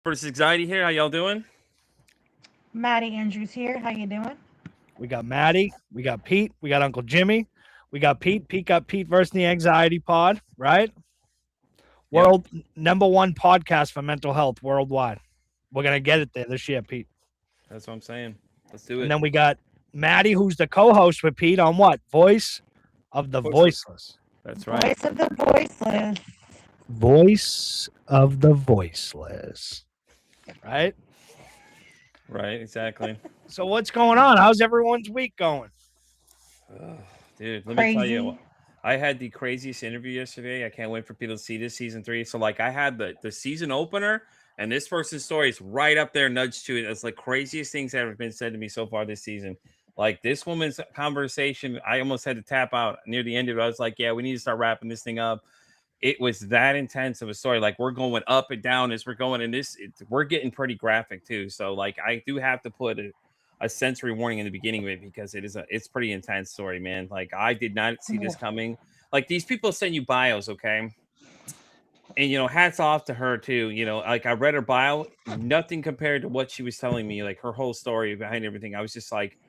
versus Anxiety here. How y'all doing? Maddie Andrews here. How you doing? We got Maddie. We got Pete. We got Uncle Jimmy. We got Pete. Pete got Pete versus the Anxiety Pod, right? Yep. World #1 podcast for mental health worldwide. We're going to get it there this year, Pete. That's what I'm saying. Let's do it. And then we got Maddie, who's the co-host with Pete on what? Voice of the Voiceless. That's right. Voice of the voiceless. Voice of the Voiceless. Right? Right, exactly. So what's going on? How's everyone's week going? Dude, let me tell you, Crazy. I had the craziest interview yesterday. I can't wait for people to see this season 3. So, like, I had the season opener, and this person's story is right up there, nudged to it. It's like craziest things that have been said to me so far this season. Like this woman's conversation, I almost had to tap out near the end of it. I was like, yeah, we need to start wrapping this thing up. It was that intense of a story. Like we're going up and down as we're going, and we're getting pretty graphic too. So, like, I do have to put a sensory warning in the beginning of it because it's pretty intense story, man. Like I did not see this coming. Like these people send you bios, okay? And hats off to her too. Like I read her bio, nothing compared to what she was telling me, like her whole story behind everything. I was just like,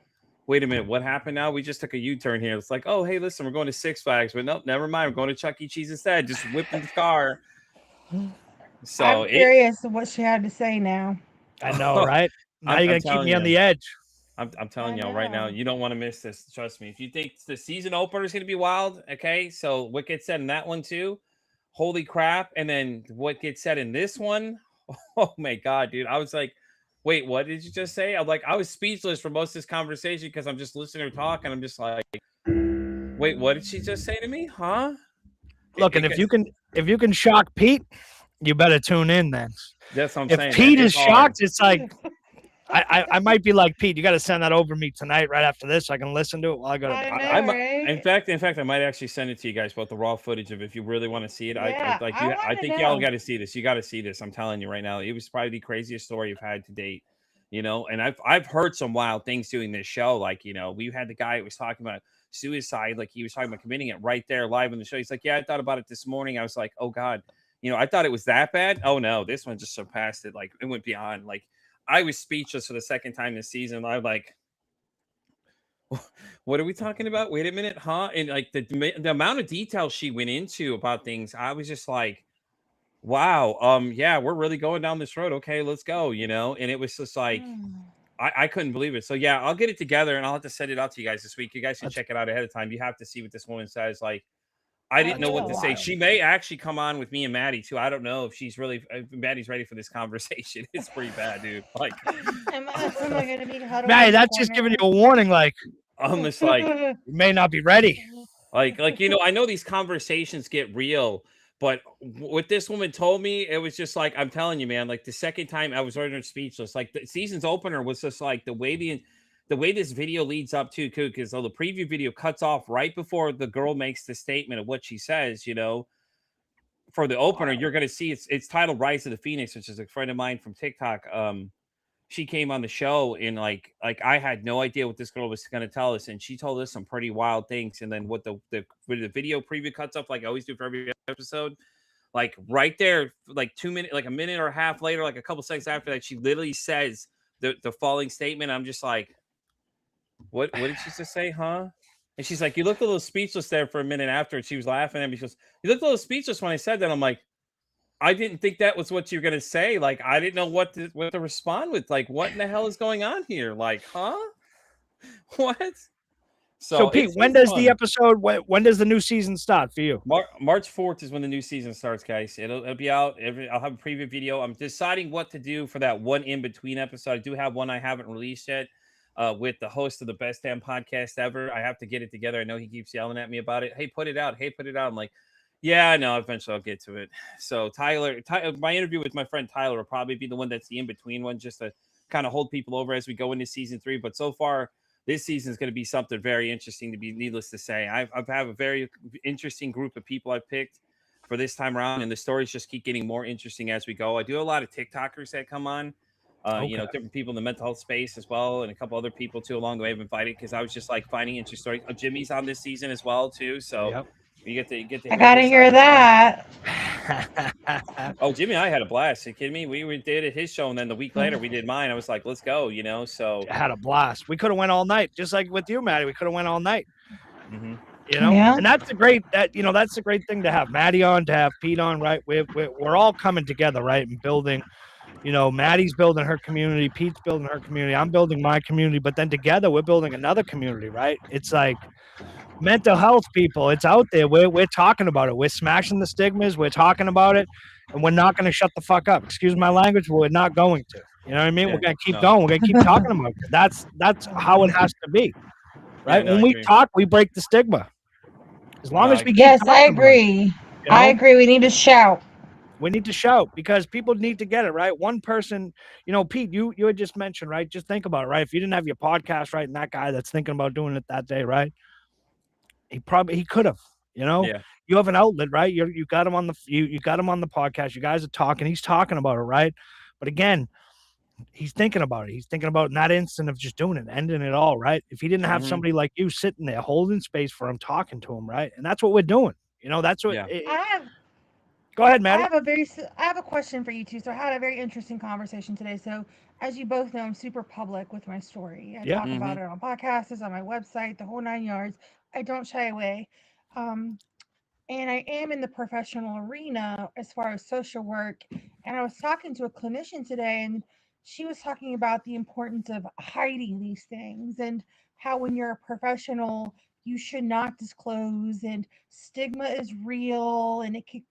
wait a minute, what happened now? We just took a U-turn here. It's like, oh, hey, listen, we're going to Six Flags, but nope, never mind. We're going to Chuck E. Cheese instead. Just whipping the car. So I'm curious what she had to say now. I know, right? Now I'm you're going to keep telling me on you. the edge. I'm telling I y'all right now, know. you don't want to miss this. Trust me. If you think the season opener is going to be wild, okay? So what gets said in that one too? Holy crap! And then what gets said in this one? Oh my god, dude! I was like, wait, what did you just say? I was speechless for most of this conversation because I'm just listening to her talk, and I'm just like, wait, what did she just say to me? Huh? Look, and if you can shock Pete, you better tune in then. That's what I'm If saying. Pete man. is It's hard. shocked, it's like I might be like, Pete, you got to send that over to me tonight, right after this, so I can listen to it while I go to I bed. know, I might, right? in fact, I might actually send it to you guys, both the raw footage of if you really want to see it. Yeah, I I wanna think y'all know. got to see this. You got to see this. I'm telling you right now, it was probably the craziest story you've had to date. And I've heard some wild things doing this show. Like, we had the guy who was talking about suicide, like he was talking about committing it right there live on the show. He's like, yeah, I thought about it this morning. I was like, oh God, I thought it was that bad. Oh no, this one just surpassed it. Like it went beyond. Like I was speechless for the second time this season. I'm like, what are we talking about? Wait a minute, huh? And like the amount of detail she went into about things, I was just like, wow, yeah, we're really going down this road. Okay, let's go, And it was just like I couldn't believe it. So yeah, I'll get it together and I'll have to send it out to you guys this week. You guys can check it out ahead of time. You have to see what this woman says. Like, I didn't know what to say. She may actually come on with me and Maddie too. I don't know if Maddie's ready for this conversation. It's pretty bad, dude. Like, Am I going to be huddled Maddie, in the that's just giving you corner? a warning, like I'm just like, you may not be ready. I know these conversations get real, but what this woman told me, it was just like, I'm telling you, man, like the second time I was ordering speechless. Like the season's opener was just like the way this video leads up to, because the preview video cuts off right before the girl makes the statement of what she says, for the opener, you're going to see it's titled Rise of the Phoenix, which is a friend of mine from TikTok. She came on the show and like I had no idea what this girl was going to tell us. And she told us some pretty wild things. And then what the video preview cuts up, like I always do for every episode, like right there, like 2 minutes, like a minute or a half later, like a couple seconds after that, she literally says the following statement. I'm just like, what did she just say, huh? And she's like, you looked a little speechless there for a minute after. And she was laughing at me. She goes, you looked a little speechless when I said that. I'm like, I didn't think that was what you were going to say. Like, I didn't know what to respond with. Like, what in the hell is going on here? Like, huh? What? So Pete, when does the episode, when does the new season start for you? March 4th is when the new season starts, guys. It'll be out. I'll have a preview video. I'm deciding what to do for that one in-between episode. I do have one I haven't released yet. With the host of the best damn podcast ever. I have to get it together. I know he keeps yelling at me about it. Hey, put it out. Hey, put it out. I'm like, yeah, I know. Eventually I'll get to it. So Tyler, my interview with my friend Tyler will probably be the one that's the in-between one, just to kind of hold people over as we go into season 3. But so far, this season is going to be something very interesting, to be needless to say. I have a very interesting group of people I've picked for this time around, and the stories just keep getting more interesting as we go. I do a lot of TikTokers that come on. Different people in the mental health space as well, and a couple other people too along the way I've invited, because I was just like finding interesting stories. Jimmy's on this season as well too, so You get to I hear gotta his side hear of the story. that. Oh, Jimmy and I had a blast. Are you kidding me? Did it his show, and then the week later we did mine. I was like, let's go, So Had a blast. We could have went all night, just like with you, Maddie. We could have went all night. mhm. Yeah. And that's a great that's a great thing to have Maddie on, to have Pete on, right? We're all coming together, right, and building. Maddie's building her community, Pete's building her community, I'm building my community, but then together we're building another community, right? It's like mental health people. It's out there. We're talking about it. We're smashing the stigmas. We're talking about it, and we're not going to shut the fuck up. Excuse my language, but we're not going to. You know what I mean? Yeah, We're going to keep no. going. We're going to keep talking about it. That's how it has to be, right? Yeah, no, When I we agree. talk, we break the stigma. As long No, as I we keep Yes, I talking about it, agree. I agree. We need to shout. we need to shout because people need to get it, right? One person, Pete, you had just mentioned, right? Just think about it, right? If you didn't have your podcast, right, and that guy that's thinking about doing it that day, right? He could have, Yeah. you have an outlet, right? You got him on you got him on the podcast. You guys are talking. He's talking about it, right? But again, he's thinking about it. He's thinking about in that instant of just doing it, ending it all, right? If he didn't have Mhm. somebody like you sitting there holding space for him, talking to him, right? And that's what we're doing. That's what. Yeah. Go ahead, I Maddie. have a question for you two. So I had a very interesting conversation today. So as you both know, I'm super public with my story. I Yeah. talk about it on podcasts, on my website, the whole 9 yards. I don't shy away. Um, and I am in the professional arena as far as social work. And I was talking to a clinician today, and she was talking about the importance of hiding these things and how when you're a professional, you should not disclose, and stigma is real, and it could.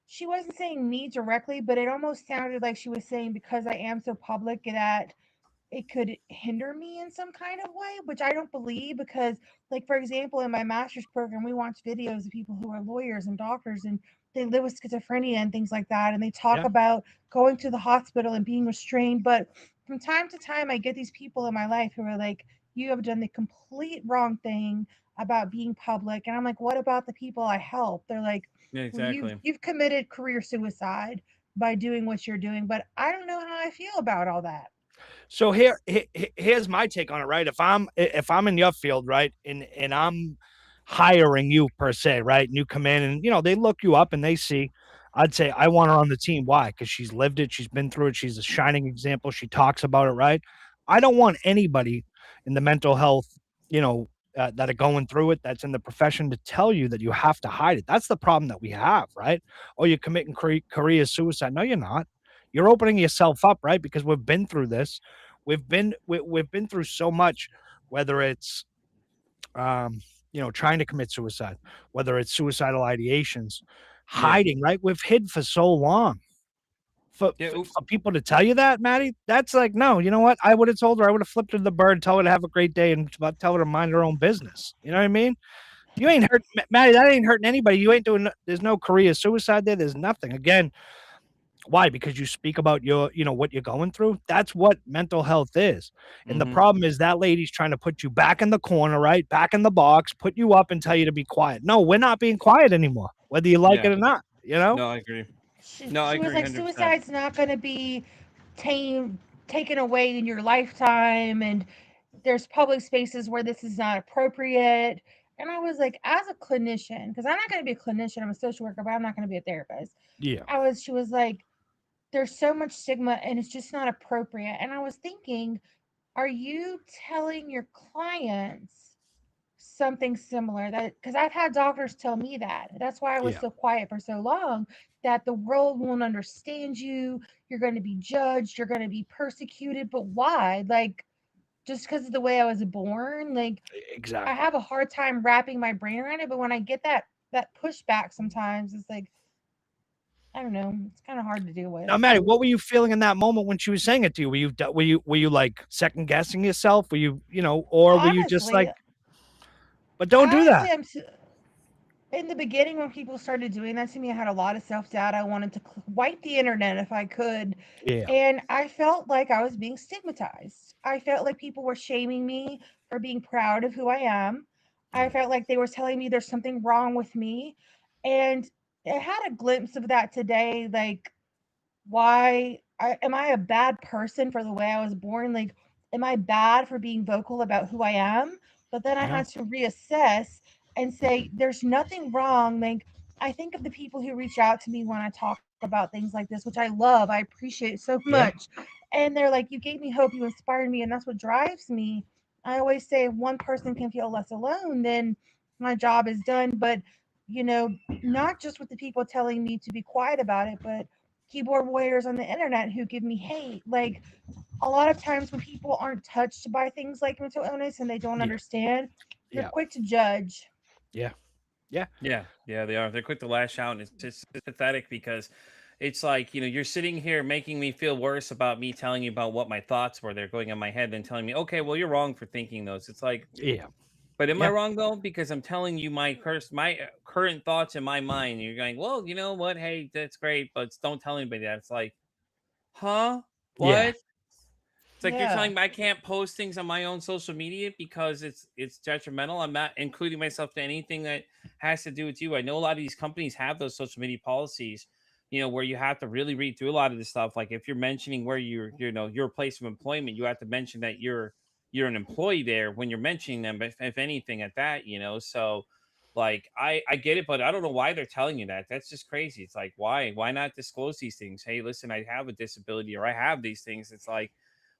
She wasn't saying me directly, but it almost sounded like she was saying because I am so public that it could hinder me in some kind of way, which I don't believe because, like, for example, in my master's program, we watch videos of people who are lawyers and doctors and they live with schizophrenia and things like that. And they talk Yeah. about going to the hospital and being restrained. But from time to time, I get these people in my life who are like, you have done the complete wrong thing about being public. And I'm like, what about the people I help? They're like, Yeah, well, exactly. you've committed career suicide by doing what you're doing. But I don't know how I feel about all that. So here's my take on it, right? If I'm in your field, right, and I'm hiring you per se, right, and you come in and they look you up and they see, I'd say I want her on the team. Why? Because she's lived it, she's been through it, she's a shining example. She talks about it, right? I don't want anybody in the mental health, that are going through it, that's in the profession, to tell you that you have to hide it. That's the problem that we have, right? Oh, you're committing career suicide. No, you're not. You're opening yourself up, right? Because we've been through this. We've been through so much, whether it's trying to commit suicide, whether it's suicidal ideations, hiding, right? We've hid for so long. For people to tell you that, Maddie, that's like, no, you know what? I would have told her, I would have flipped her the bird, tell her to have a great day, and tell her to mind her own business. You know what I mean? You ain't hurt, Maddie. That ain't hurting anybody. You ain't doing. There's no career suicide there. There's nothing. Again, why? Because you speak about your, what you're going through. That's what mental health is. And the problem is that lady's trying to put you back in the corner, right? Back in the box, put you up and tell you to be quiet. No, we're not being quiet anymore, whether you like it or not, No, I agree. She I was agree like, 100%. suicide's not going to be taken away in your lifetime, and there's public spaces where this is not appropriate. And I was like, as a clinician, because I'm not going to be a clinician, I'm a social worker, but I'm not going to be a therapist. Yeah. She was like, there's so much stigma and it's just not appropriate. And I was thinking, are you telling your clients something similar? That because I've had doctors tell me that. That's why I was so quiet for so long, that the world won't understand you. You're going to be judged. You're going to be persecuted. But why? Like, just because of the way I was born? Like, exactly. I have a hard time wrapping my brain around it. But when I get that pushback, sometimes it's like, I don't know. It's kind of hard to deal with. Now, Maddie, what were you feeling in that moment when she was saying it to you? Were you like second guessing yourself? Were you, or were you just like, but don't do that? In the beginning, when people started doing that to me, I had a lot of self-doubt. I wanted to wipe the internet if I could. Yeah. And I felt like I was being stigmatized. I felt like people were shaming me for being proud of who I am. I felt like they were telling me there's something wrong with me. And I had a glimpse of that today. Like, am I a bad person for the way I was born? Like, am I bad for being vocal about who I am? But then I had to reassess and say there's nothing wrong. Like, I think of the people who reach out to me when I talk about things like this, which I love, I appreciate so Yeah. much. And they're like, you gave me hope, you inspired me, and that's what drives me. I always say if one person can feel less alone, then my job is done. But, you know, not just with the people telling me to be quiet about it, but keyboard warriors on the internet who give me hate. Like, a lot of times when people aren't touched by things like mental illness and they don't Yeah. understand, they're Yeah. quick to judge. Yeah. Yeah. Yeah, yeah, they are. They're quick to lash out, and it's just pathetic because it's like, you're sitting here making me feel worse about me telling you about what my thoughts were. They're going in my head and telling me, okay, well, you're wrong for thinking those. It's like, Yeah. but am I Yeah. wrong though? Because I'm telling you my current thoughts in my mind. And you're going, well, you know what? Hey, that's great, but don't tell anybody that. It's like, huh? Yeah. What? It's like you're Yeah. telling me I can't post things on my own social media because it's detrimental. I'm not including myself to anything that has to do with you. I know a lot of these companies have those social media policies, where you have to really read through a lot of this stuff. Like if you're mentioning where your place of employment, you have to mention that you're an employee there when you're mentioning them, if anything at that. So like I get it, but I don't know why they're telling you that. That's just crazy. It's like why not disclose these things? Hey, listen, I have a disability or I have these things. It's like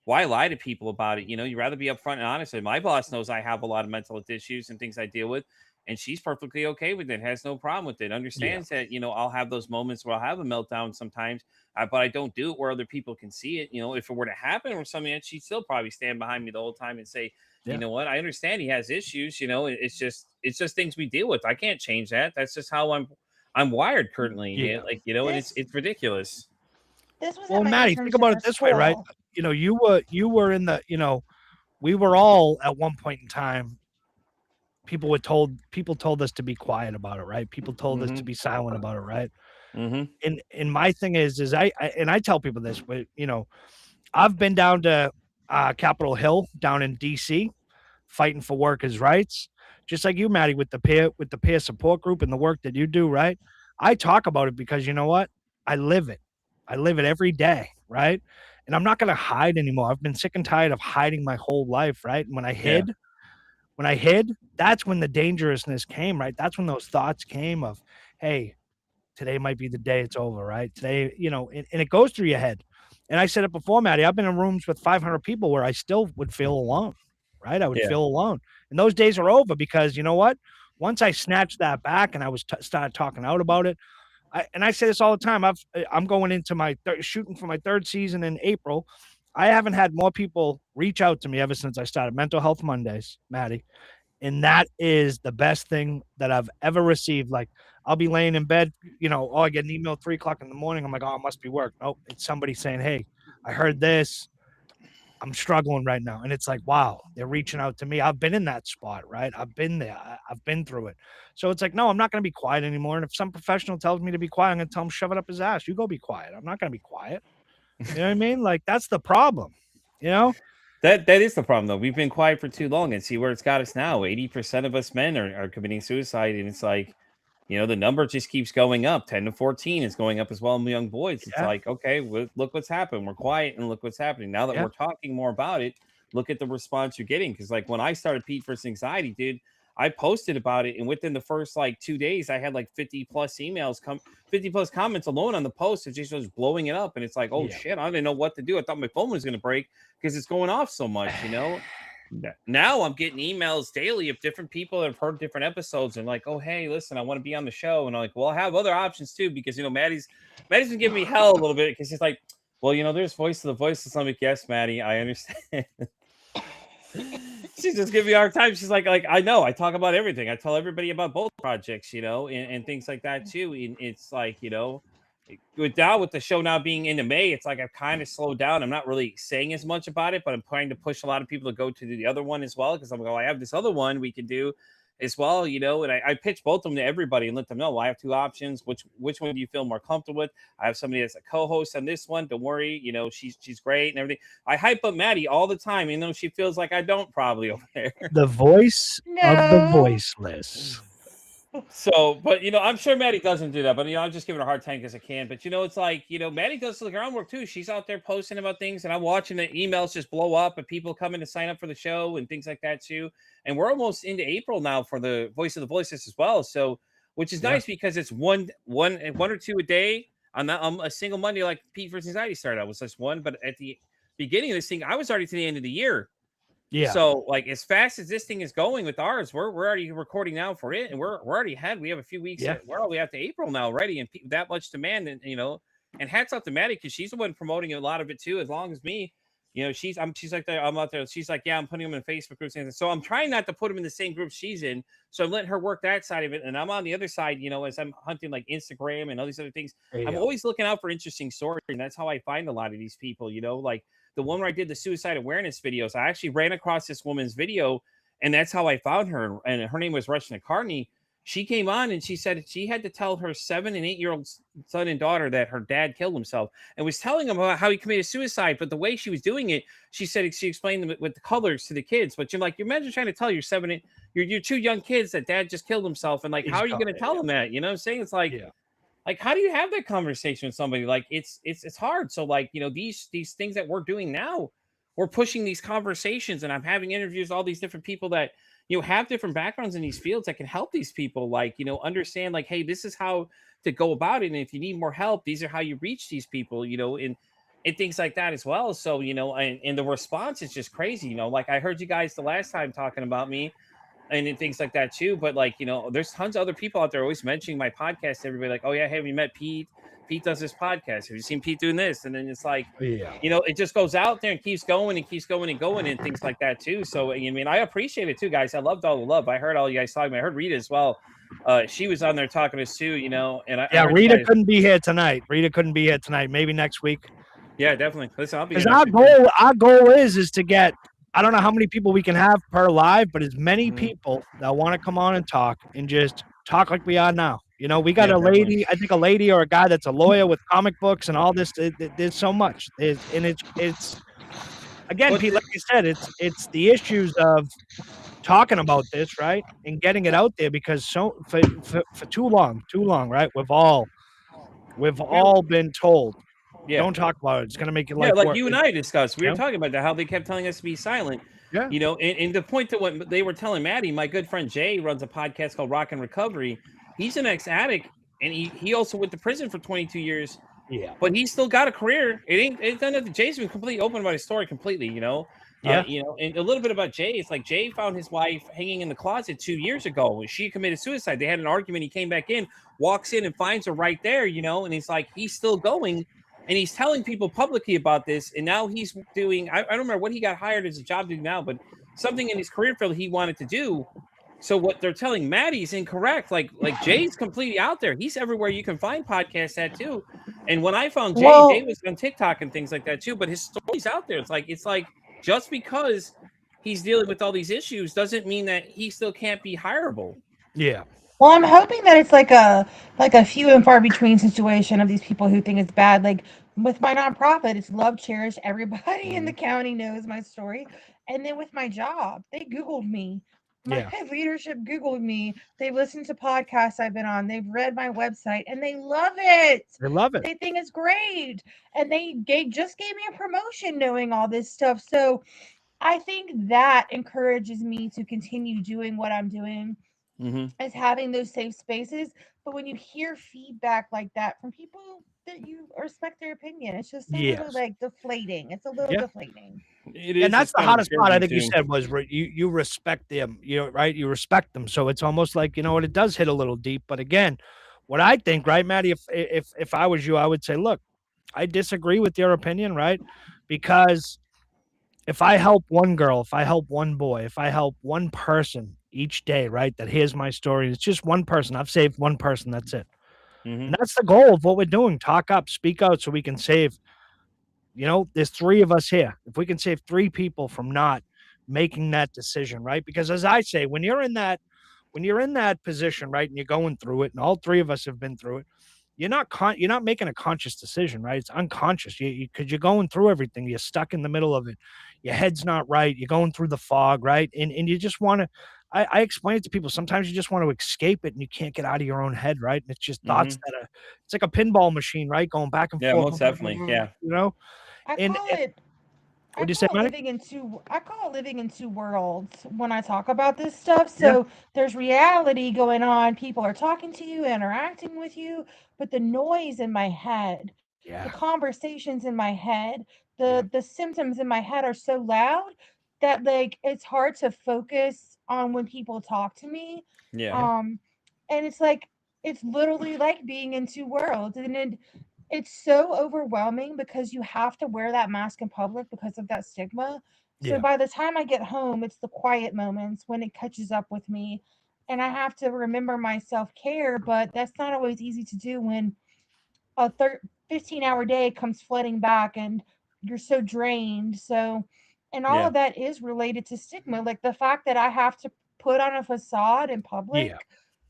why lie to people about it? You'd rather be upfront and honest. And my boss knows I have a lot of mental health issues and things I deal with, and she's perfectly okay with it, has no problem with it, Yeah. understands that, I'll have those moments where I'll have a meltdown sometimes, but I don't do it where other people can see it. If it were to happen or something, she'd still probably stand behind me the whole time and say, you Yeah. know what, I understand he has issues, it's just things we deal with. I can't change that. That's just how I'm wired currently. Yeah. Like, and it's This it's ridiculous. this was at Well, my Maddie, think internship about for it this way, right? school. You were in the, we were all at one point in time, people told us to be quiet about it, right? People told us to Mm-hmm. be silent about it, right? Mm-hmm. And my thing is I tell people this, but I've been down to Capitol Hill down in DC fighting for workers' rights, just like you, Maddie, with the peer support group and the work that you do, right? I talk about it because you know what? I live it. I live it every day, right? And I'm not gonna hide anymore. I've been sick and tired of hiding my whole life, right? And Yeah. when I hid, that's when the dangerousness came, right? That's when those thoughts came of, hey, today might be the day it's over, right? Today, and it goes through your head. And I said it before, Maddie, I've been in rooms with 500 people where I still would feel alone, right? I would Yeah. feel alone. And those days are over because you know what? Once I snatched that back and I was started talking out about it, I say this all the time. I'm going into my shooting for my third season in April. I haven't had more people reach out to me ever since I started Mental Health Mondays, Maddie. And that is the best thing that I've ever received. Like I'll be laying in bed, I get an email at 3:00 in the morning. I'm like, oh, it must be work. Nope. It's somebody saying, hey, I heard this. I'm struggling right now. And it's like, wow, they're reaching out to me. I've been in that spot, right? I've been there. I've been through it. So it's like, no, I'm not going to be quiet anymore. And if some professional tells me to be quiet, I'm going to tell him, shove it up his ass. You go be quiet. I'm not going to be quiet. You know what I mean? Like that's the problem, you know? That is the problem though. We've been quiet for too long and see where it's got us now. 80% of us men are committing suicide, and it's like, the number just keeps going up. 10 to 14 is going up as well in the young boys. It's Yeah. like, okay, look what's happened. We're quiet and look what's happening. Now that Yeah. we're talking more about it, look at the response you're getting. Because like when I started Pete versus Anxiety, dude, I posted about it, and within the first like 2 days, I had like 50 plus emails 50 plus comments alone on the post. It just was blowing it up. And it's like, oh Yeah. shit, I didn't know what to do. I thought my phone was gonna break because it's going off so much, Now I'm getting emails daily of different people that have heard different episodes and like, oh hey, listen, I want to be on the show. And I'm like, well, I have other options too, because Maddie's been giving me hell a little bit because she's like, well, there's voice to the voiceless. I'm like, yes, Maddie, I understand. She's just giving me a hard time. She's like, I know, I talk about everything. I tell everybody about both projects, and things like that too. And it's like, with the show now being into May, it's like I've kind of slowed down. I'm not really saying as much about it, but I'm trying to push a lot of people to go to the other one as well, because I'm going, I have this other one we can do as well, and I pitch both of them to everybody and let them know, well, I have two options. Which one do you feel more comfortable with? I have somebody that's a co-host on this one. Don't worry, she's great and everything. I hype up Maddie all the time, even though she feels like I don't probably over there. The voice of the No. voiceless. So, but I'm sure Maddie doesn't do that. But I'm just giving her a hard time because I can. But it's like Maddie does the groundwork too. She's out there posting about things, and I'm watching the emails just blow up, and people coming to sign up for the show and things like that too. And we're almost into April now for the Voice of the Voiceless as well. So, which is nice because it's one or two a day. On a single Monday, like Pete versus Anxiety started out was just one, but at the beginning of this thing, I was already to the end of the year. Yeah. So, like, as fast as this thing is going with ours, we're already recording now for it, and we're already ahead. We have a few weeks. Yeah. We're all the way out to April now already, and that much demand, and and hats off to Maddie because she's the one promoting a lot of it too. As long as me, she's like I'm out there. She's like, yeah, I'm putting them in Facebook groups, and so I'm trying not to put them in the same group she's in. So I'm letting her work that side of it, and I'm on the other side. As I'm hunting like Instagram and all these other things, I'm always looking out for interesting stories, and that's how I find a lot of these people. Like the one where I did the suicide awareness videos, I actually ran across this woman's video, and that's how I found her. And her name was Rachna Carney. She came on and she said she had to tell her 7 and 8 year old son and daughter that her dad killed himself, and was telling them about how he committed suicide. But the way she was doing it, she explained them with the colors to the kids. But you're imagine trying to tell your your 2 young kids that dad just killed himself, and like, how are you going to tell them that? You know what I'm saying? It's like, like, how do you have that conversation with somebody? Like, it's hard. So like, these things that we're doing now, we're pushing these conversations, and I'm having interviews with all these different people that have different backgrounds in these fields that can help these people, like, understand, like, hey, this is how to go about it, and if you need more help, these are how you reach these people, and things like that as well. So and the response is just crazy. Like, I heard you guys the last time talking about me and things like that too. But like, there's tons of other people out there always mentioning my podcast. Everybody like, oh yeah, have you met Pete? Pete does this podcast. Have you seen Pete doing this? And then it's like, it just goes out there and keeps going and keeps going and going and things like that too. So I mean, I appreciate it too, guys. I loved all the love. I heard all you guys talking. I heard Rita as well. She was on there talking to Sue, and Rita couldn't be here tonight. Maybe next week. Yeah, definitely. Listen, I'll be. Because our goal is to get, I don't know how many people we can have per live, but as many people that want to come on and talk and just talk like we are now. We got a lady, I think a lady or a guy that's a lawyer with comic books and all this. There's so much. It's again, Pete, like you said, it's the issues of talking about this, right, and getting it out there, because for too long, right, we've all been told. Yeah. Don't talk about it. It's going to make your life like work. You and I discussed. We were talking about that, how they kept telling us to be silent. Yeah. And the point to what they were telling Maddie, my good friend Jay runs a podcast called Rock and Recovery. He's an ex-addict, and he also went to prison for 22 years. Yeah. But he's still got a career. It's done nothing. Jay's been completely open about his story completely, Yeah. And a little bit about Jay. It's like Jay found his wife hanging in the closet 2 years ago when she committed suicide. They had an argument. He came back in, walks in and finds her right there, and he's like, he's still going. And he's telling people publicly about this. And now he's doing, I don't remember what he got hired as a job to do now, but something in his career field he wanted to do. So what they're telling Maddie is incorrect. Like Jay's completely out there. He's everywhere you can find podcasts at too. And when I found Jay, Jay was on TikTok and things like that too. But his story's out there. It's like just because he's dealing with all these issues doesn't mean that he still can't be hireable. Yeah. Well, I'm hoping that it's like a few and far between situation of these people who think it's bad. Like with my nonprofit, it's Love Cherish. Everybody in the county knows my story. And then with my job, they Googled me. My leadership Googled me. They've listened to podcasts I've been on. They've read my website, and they love it. They love it. They think it's great. And they just gave me a promotion knowing all this stuff. So I think that encourages me to continue doing what I'm doing. Is having those safe spaces. But when you hear feedback like that from people that you respect their opinion, it's just a little like deflating. It's a little deflating. It is, and that's the hottest part, I think you said, was you respect them, right? You respect them. So it's almost like, it does hit a little deep. But again, what I think, right, Maddie, if I was you, I would say, look, I disagree with your opinion, right? Because if I help one girl, if I help one boy, if I help one person each day, right, that hears my story, it's just one person. I've saved one person. That's it. And that's the goal of what we're doing. Talk up, speak out, so we can save. There's 3 of us here. If we can save 3 people from not making that decision, right? Because as I say, when you're in that position, right, and you're going through it, and all 3 of us have been through it, you're not making a conscious decision, right? It's unconscious. Because you're going through everything. You're stuck in the middle of it. Your head's not right. You're going through the fog, right? And you just want to, I explain it to people. Sometimes you just want to escape it and you can't get out of your own head, right? And it's just thoughts that are, it's like a pinball machine, right? Going back and Yeah, forth, most definitely. Yeah. you know? I And, call and it what do you say, Maddie? I call it living in two worlds when I talk about this stuff. Yeah. So there's reality going on. People are talking to you, interacting with you, but the noise in my head, the Yeah. conversations in my head, Yeah. the symptoms in my head are so loud that like it's hard to focus on when people talk to me. Yeah. And it's like it's literally like being in two worlds. And it's so overwhelming because you have to wear that mask in public because of that stigma. So Yeah. by the time I get home, it's the quiet moments when it catches up with me. And I have to remember my self care, but that's not always easy to do when a 15-hour day comes flooding back and you're so drained. So, and all Yeah. of that is related to stigma. Like the fact that I have to put on a facade in Yeah. public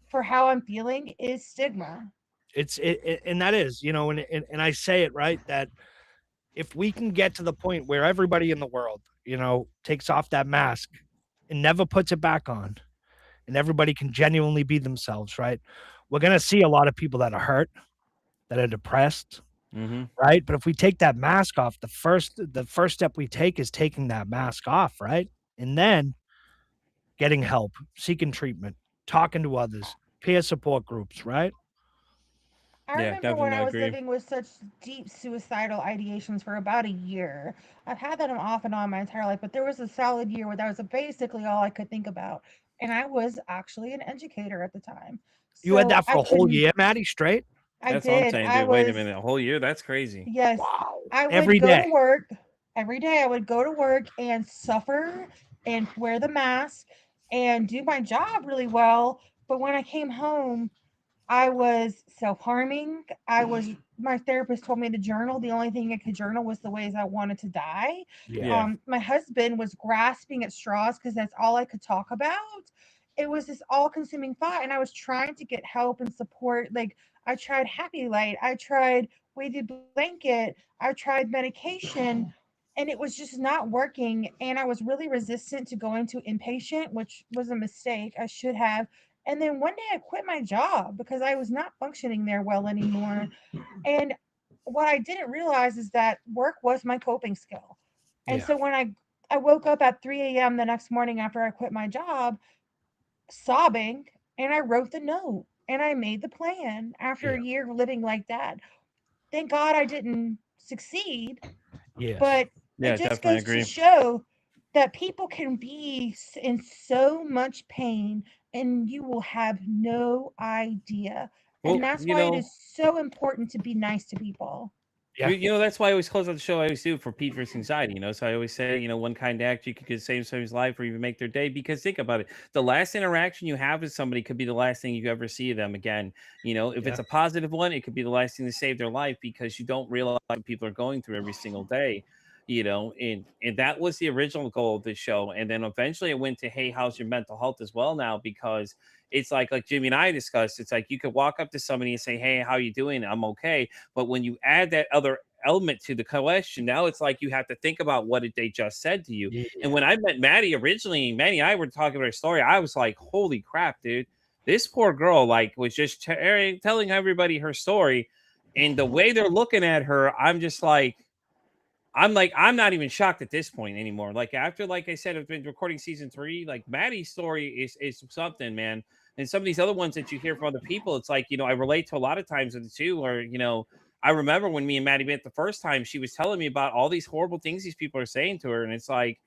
for how I'm feeling is stigma. And that is, and I say it right, that if we can get to the point where everybody in the world, takes off that mask and never puts it back on, and everybody can genuinely be themselves, right? We're going to see a lot of people that are hurt, that are depressed, right? But if we take that mask off, the first step we take is taking that mask off, right? And then getting help, seeking treatment, talking to others, peer support groups, right? I Yeah, remember when definitely. I I was agree. living with such deep suicidal ideations for about a year. I've had them off and on my entire life, but there was a solid year where that was basically all I could think about. And I was actually an educator at the time. You had So that for a whole year, Maddie, straight? I That's what I'm did. saying, I dude. Wait a was, minute. A whole year? That's crazy. yes, Wow. I would Every go to day. work every day. I would go to work and suffer and wear the mask and do my job really well. But when I came home, I was self-harming. My therapist told me to journal. The only thing I could journal was the ways I wanted to die. Yeah. Yeah. My husband was grasping at straws because that's all I could talk about. It was this all-consuming thought, and I was trying to get help and support. Like I tried Happy Light, I tried weighted blanket, I tried medication, and it was just not working. And I was really resistant to going to inpatient, which was a mistake. I should have. And then one day I quit my job because I was not functioning there well anymore. And what I didn't realize is that work was my coping skill. And Yeah. so when I woke up at 3 a.m. the next morning after I quit my job, sobbing, and I wrote the note and I made the plan after Yeah. a year of living like that. Thank God I didn't succeed, Yes. but Yeah, it just definitely goes to agree. show that people can be in so much pain and you will have no idea. Well, And that's why it is so important to be nice to people. Yeah. That's why I always close out the show. I always do for Pete versus anxiety. So I always say, one kind act you could save somebody's life or even make their day. Because think about it, the last interaction you have with somebody could be the last thing you ever see of them again. If it's a positive one, it could be the last thing to save their life because you don't realize what people are going through every single day. And that was the original goal of this show. And then eventually it went to, hey, how's your mental health as well now? Because it's like Jimmy and I discussed, it's like you could walk up to somebody and say, hey, how you doing? I'm okay. But when you add that other element to the question, now it's like you have to think about what they just said to you. Yeah. And when I met Maddie originally, Maddie and I were talking about her story, I was like, holy crap, dude. This poor girl was just telling everybody her story. And the way they're looking at her, I'm not even shocked at this point anymore. Like after, like I said, I've been recording season 3. Like Maddie's story is something, man. And some of these other ones that you hear from other people, it's like, I relate to a lot of times with it too. Or, I remember when me and Maddie met the first time, she was telling me about all these horrible things these people are saying to her. And it's like,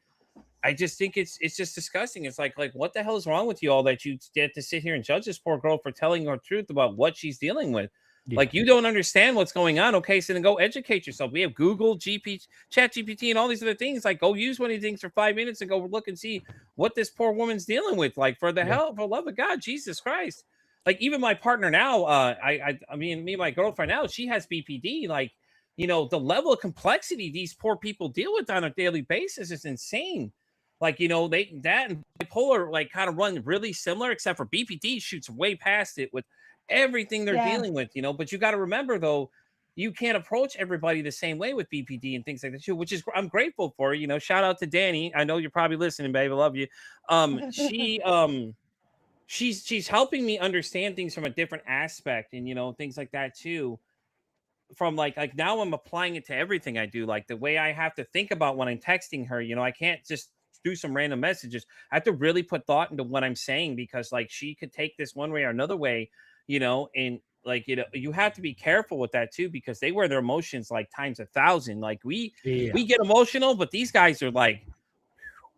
I just think it's just disgusting. It's like what the hell is wrong with you all that you get to sit here and judge this poor girl for telling her truth about what she's dealing with? Yeah. Like you don't understand what's going on. Okay, so then go educate yourself. We have Google, Chat GPT, and all these other things. Like go use one of these things for 5 minutes and go look and see what this poor woman's dealing with. Like for love of God, Jesus Christ. Like even my partner now, I mean, me and my girlfriend now, she has BPD. Like, the level of complexity these poor people deal with on a daily basis is insane. Like, that and bipolar like kind of run really similar, except for BPD shoots way past it with everything they're dealing with, but you got to remember though, you can't approach everybody the same way with BPD and things like that too, which is I'm grateful for. You know, shout out to Danny. I know you're probably listening, babe. I love you. She's helping me understand things from a different aspect, and things like that too. From like now I'm applying it to everything I do, like the way I have to think about when I'm texting her. I can't just do some random messages. I have to really put thought into what I'm saying, because like she could take this one way or another way, and like you have to be careful with that too, because they wear their emotions like times 1,000. Like we get emotional, but these guys are like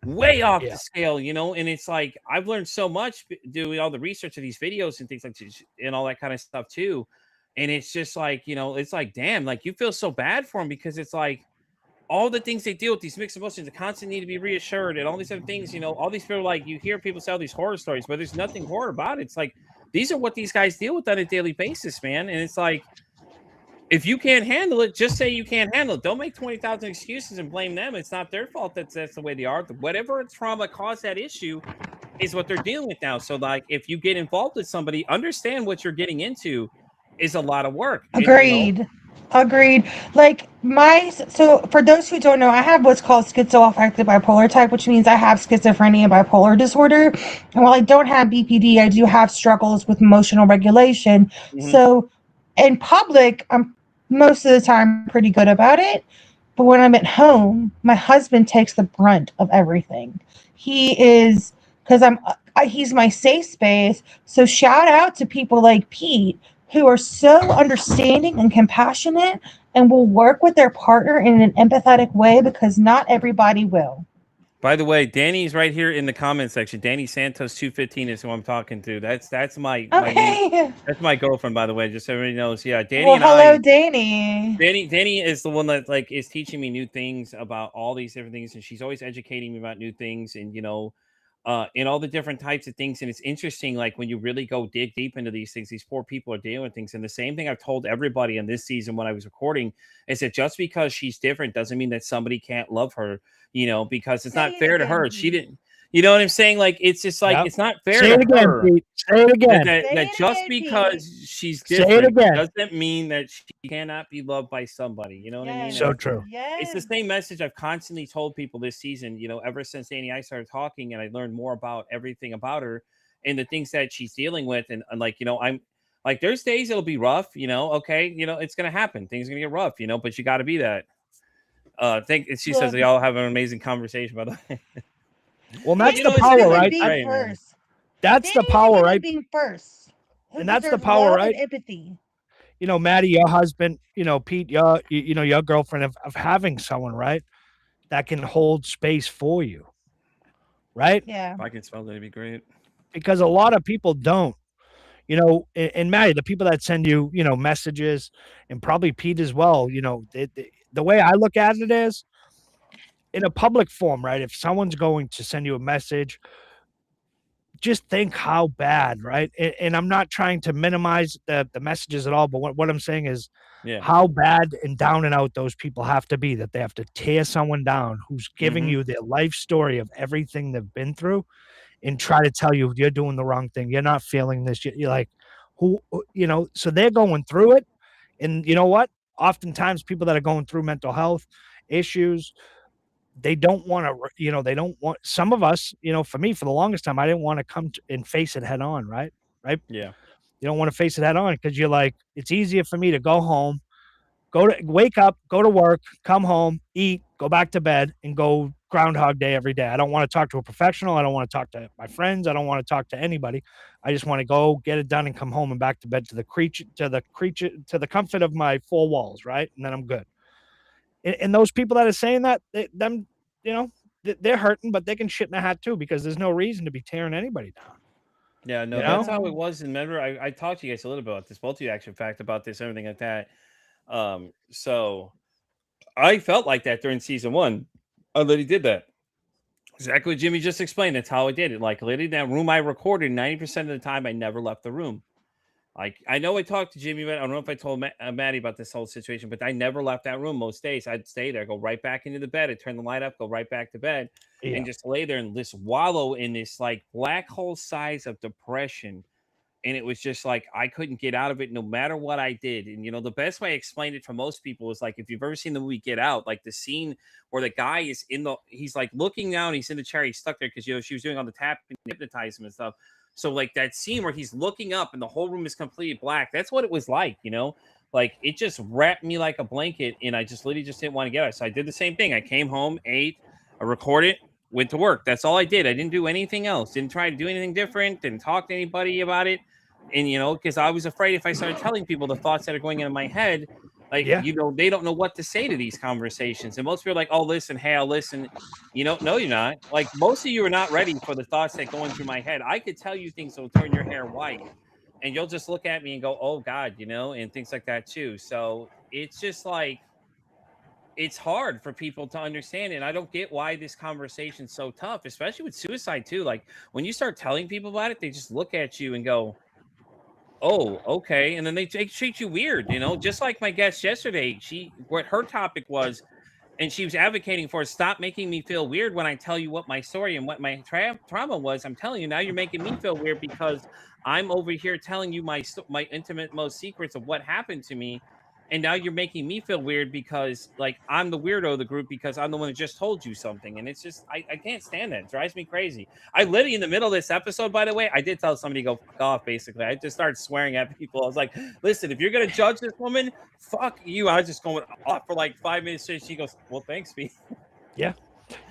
way off the scale, and it's like I've learned so much doing all the research of these videos and things like this and all that kind of stuff too. And it's just like, it's like, damn, like you feel so bad for them, because it's like all the things they deal with, these mixed emotions, they constantly need to be reassured and all these other things, all these people, like you hear people tell these horror stories, but there's nothing horror about it. It's like, these are what these guys deal with on a daily basis, man. And it's like, if you can't handle it, just say you can't handle it. Don't make 20,000 excuses and blame them. It's not their fault that's the way they are. Whatever trauma caused that issue is what they're dealing with now. So like, if you get involved with somebody, understand what you're getting into is a lot of work. Agreed. Agreed. Like so for those who don't know, I have what's called schizoaffective bipolar type, which means I have schizophrenia and bipolar disorder. And while I don't have BPD, I do have struggles with emotional regulation. Mhm. So in public, I'm most of the time pretty good about it. But when I'm at home, my husband takes the brunt of everything. He is, because he's my safe space. So shout out to people like Pete, who are so understanding and compassionate and will work with their partner in an empathetic way, because not everybody will. By the way, Danny's right here in the comment section. Danny Santos 215 is who I'm talking to. That's my Okay. that's my girlfriend, by the way, just so everybody knows. Yeah, Danny Well, and hello, I. Danny. Danny is the one that like is teaching me new things about all these different things, and she's always educating me about new things, and in all the different types of things. And it's interesting, like when you really go dig deep into these things, these poor people are dealing with things. And the same thing I've told everybody in this season when I was recording is that just because she's different doesn't mean that somebody can't love her, because it's not fair to her. She didn't, you know what I'm saying? Like, it's just like, it's not fair Say to it again, her. Pete. Say it again. That just Pete. because she's Say it different again. doesn't mean that she cannot be loved by somebody. You know what I mean? So true. It's the same message I've constantly told people this season, ever since Danny and I started talking and I learned more about everything about her and the things that she's dealing with. And like, I'm like, there's days it'll be rough, okay, it's going to happen. Things are going to get rough, but you got to be that. She says they all have an amazing conversation, by the way. Well, that's the power, right? That's the power, right? Being first. And that's the power, right? Empathy. Maddie, your husband, Pete, your girlfriend of having someone, right, that can hold space for you, right? Yeah. If I can spell that, it'd be great. Because a lot of people don't, and Maddie, the people that send you, messages, and probably Pete as well, the way I look at it is in a public form, right? If someone's going to send you a message, just think how bad, right? And I'm not trying to minimize the messages at all, but what I'm saying is how bad and down and out those people have to be, that they have to tear someone down who's giving you their life story of everything they've been through and try to tell you you're doing the wrong thing. You're not feeling this. You're like, so they're going through it. And you know what? Oftentimes people that are going through mental health issues, they don't want to, they don't want, some of us, for me, for the longest time, I didn't want to come and face it head on. Right. Yeah. You don't want to face it head on because you're like, it's easier for me to go home, wake up, go to work, come home, eat, go back to bed, and go Groundhog Day every day. I don't want to talk to a professional. I don't want to talk to my friends. I don't want to talk to anybody. I just want to go get it done and come home and back to bed to the comfort of my four walls. Right. And then I'm good. And those people that are saying that, they're hurting, but they can shit in a hat too, because there's no reason to be tearing anybody down. Yeah, no, that's how it was. And remember, I talked to you guys a little bit about this, both of you actually, in fact, about this, everything like that. So I felt like that during season 1. I literally did that. Exactly what Jimmy just explained. That's how I did it. Like, literally, that room I recorded, 90% of the time, I never left the room. Like, I know I talked to Jimmy, but I don't know if I told Maddie about this whole situation, but I never left that room most days. I'd stay there, go right back into the bed. I'd turn the light up, go right back to bed, and just lay there and just wallow in this, like, black hole size of depression and it was just like I couldn't get out of it no matter what I did. And the best way I explained it to most people is like if you've ever seen the movie Get Out, like the scene where the guy is he's like looking down, he's in the chair, he's stuck there because she was doing all the tapping, hypnotize him and stuff. So like that scene where he's looking up and the whole room is completely black. That's what it was like. Like it just wrapped me like a blanket, and I just literally just didn't want to get out. So I did the same thing. I came home, ate, I recorded, went to work. That's all I did. I didn't do anything else. Didn't try to do anything different. Didn't talk to anybody about it. And because I was afraid if I started telling people the thoughts that are going into my head, like they don't know what to say to these conversations. And most people are like, "Oh, listen, hey, I'll listen." No, you're not. Like most of you are not ready for the thoughts that go in through my head. I could tell you things that will turn your hair white. And you'll just look at me and go, "Oh God," and things like that too. So it's just like, it's hard for people to understand. And I don't get why this conversation's so tough, especially with suicide too. Like when you start telling people about it, they just look at you and go, "Oh, okay." And then they treat you weird, just like my guest yesterday. What her topic was, and she was advocating for, stop making me feel weird when I tell you what my story and what my trauma was. I'm telling you now, you're making me feel weird because I'm over here telling you my intimate most secrets of what happened to me, and now you're making me feel weird because like I'm the weirdo of the group because I'm the one that just told you something. And it's just I can't stand that. It drives me crazy. I literally in the middle of this episode, by the way, I did tell somebody to go fuck off. Basically, I just started swearing at people. I was like, "Listen, if you're gonna judge this woman, fuck you." I was just going off for like 5 minutes straight. She goes, "Well, thanks, Pete." Yeah.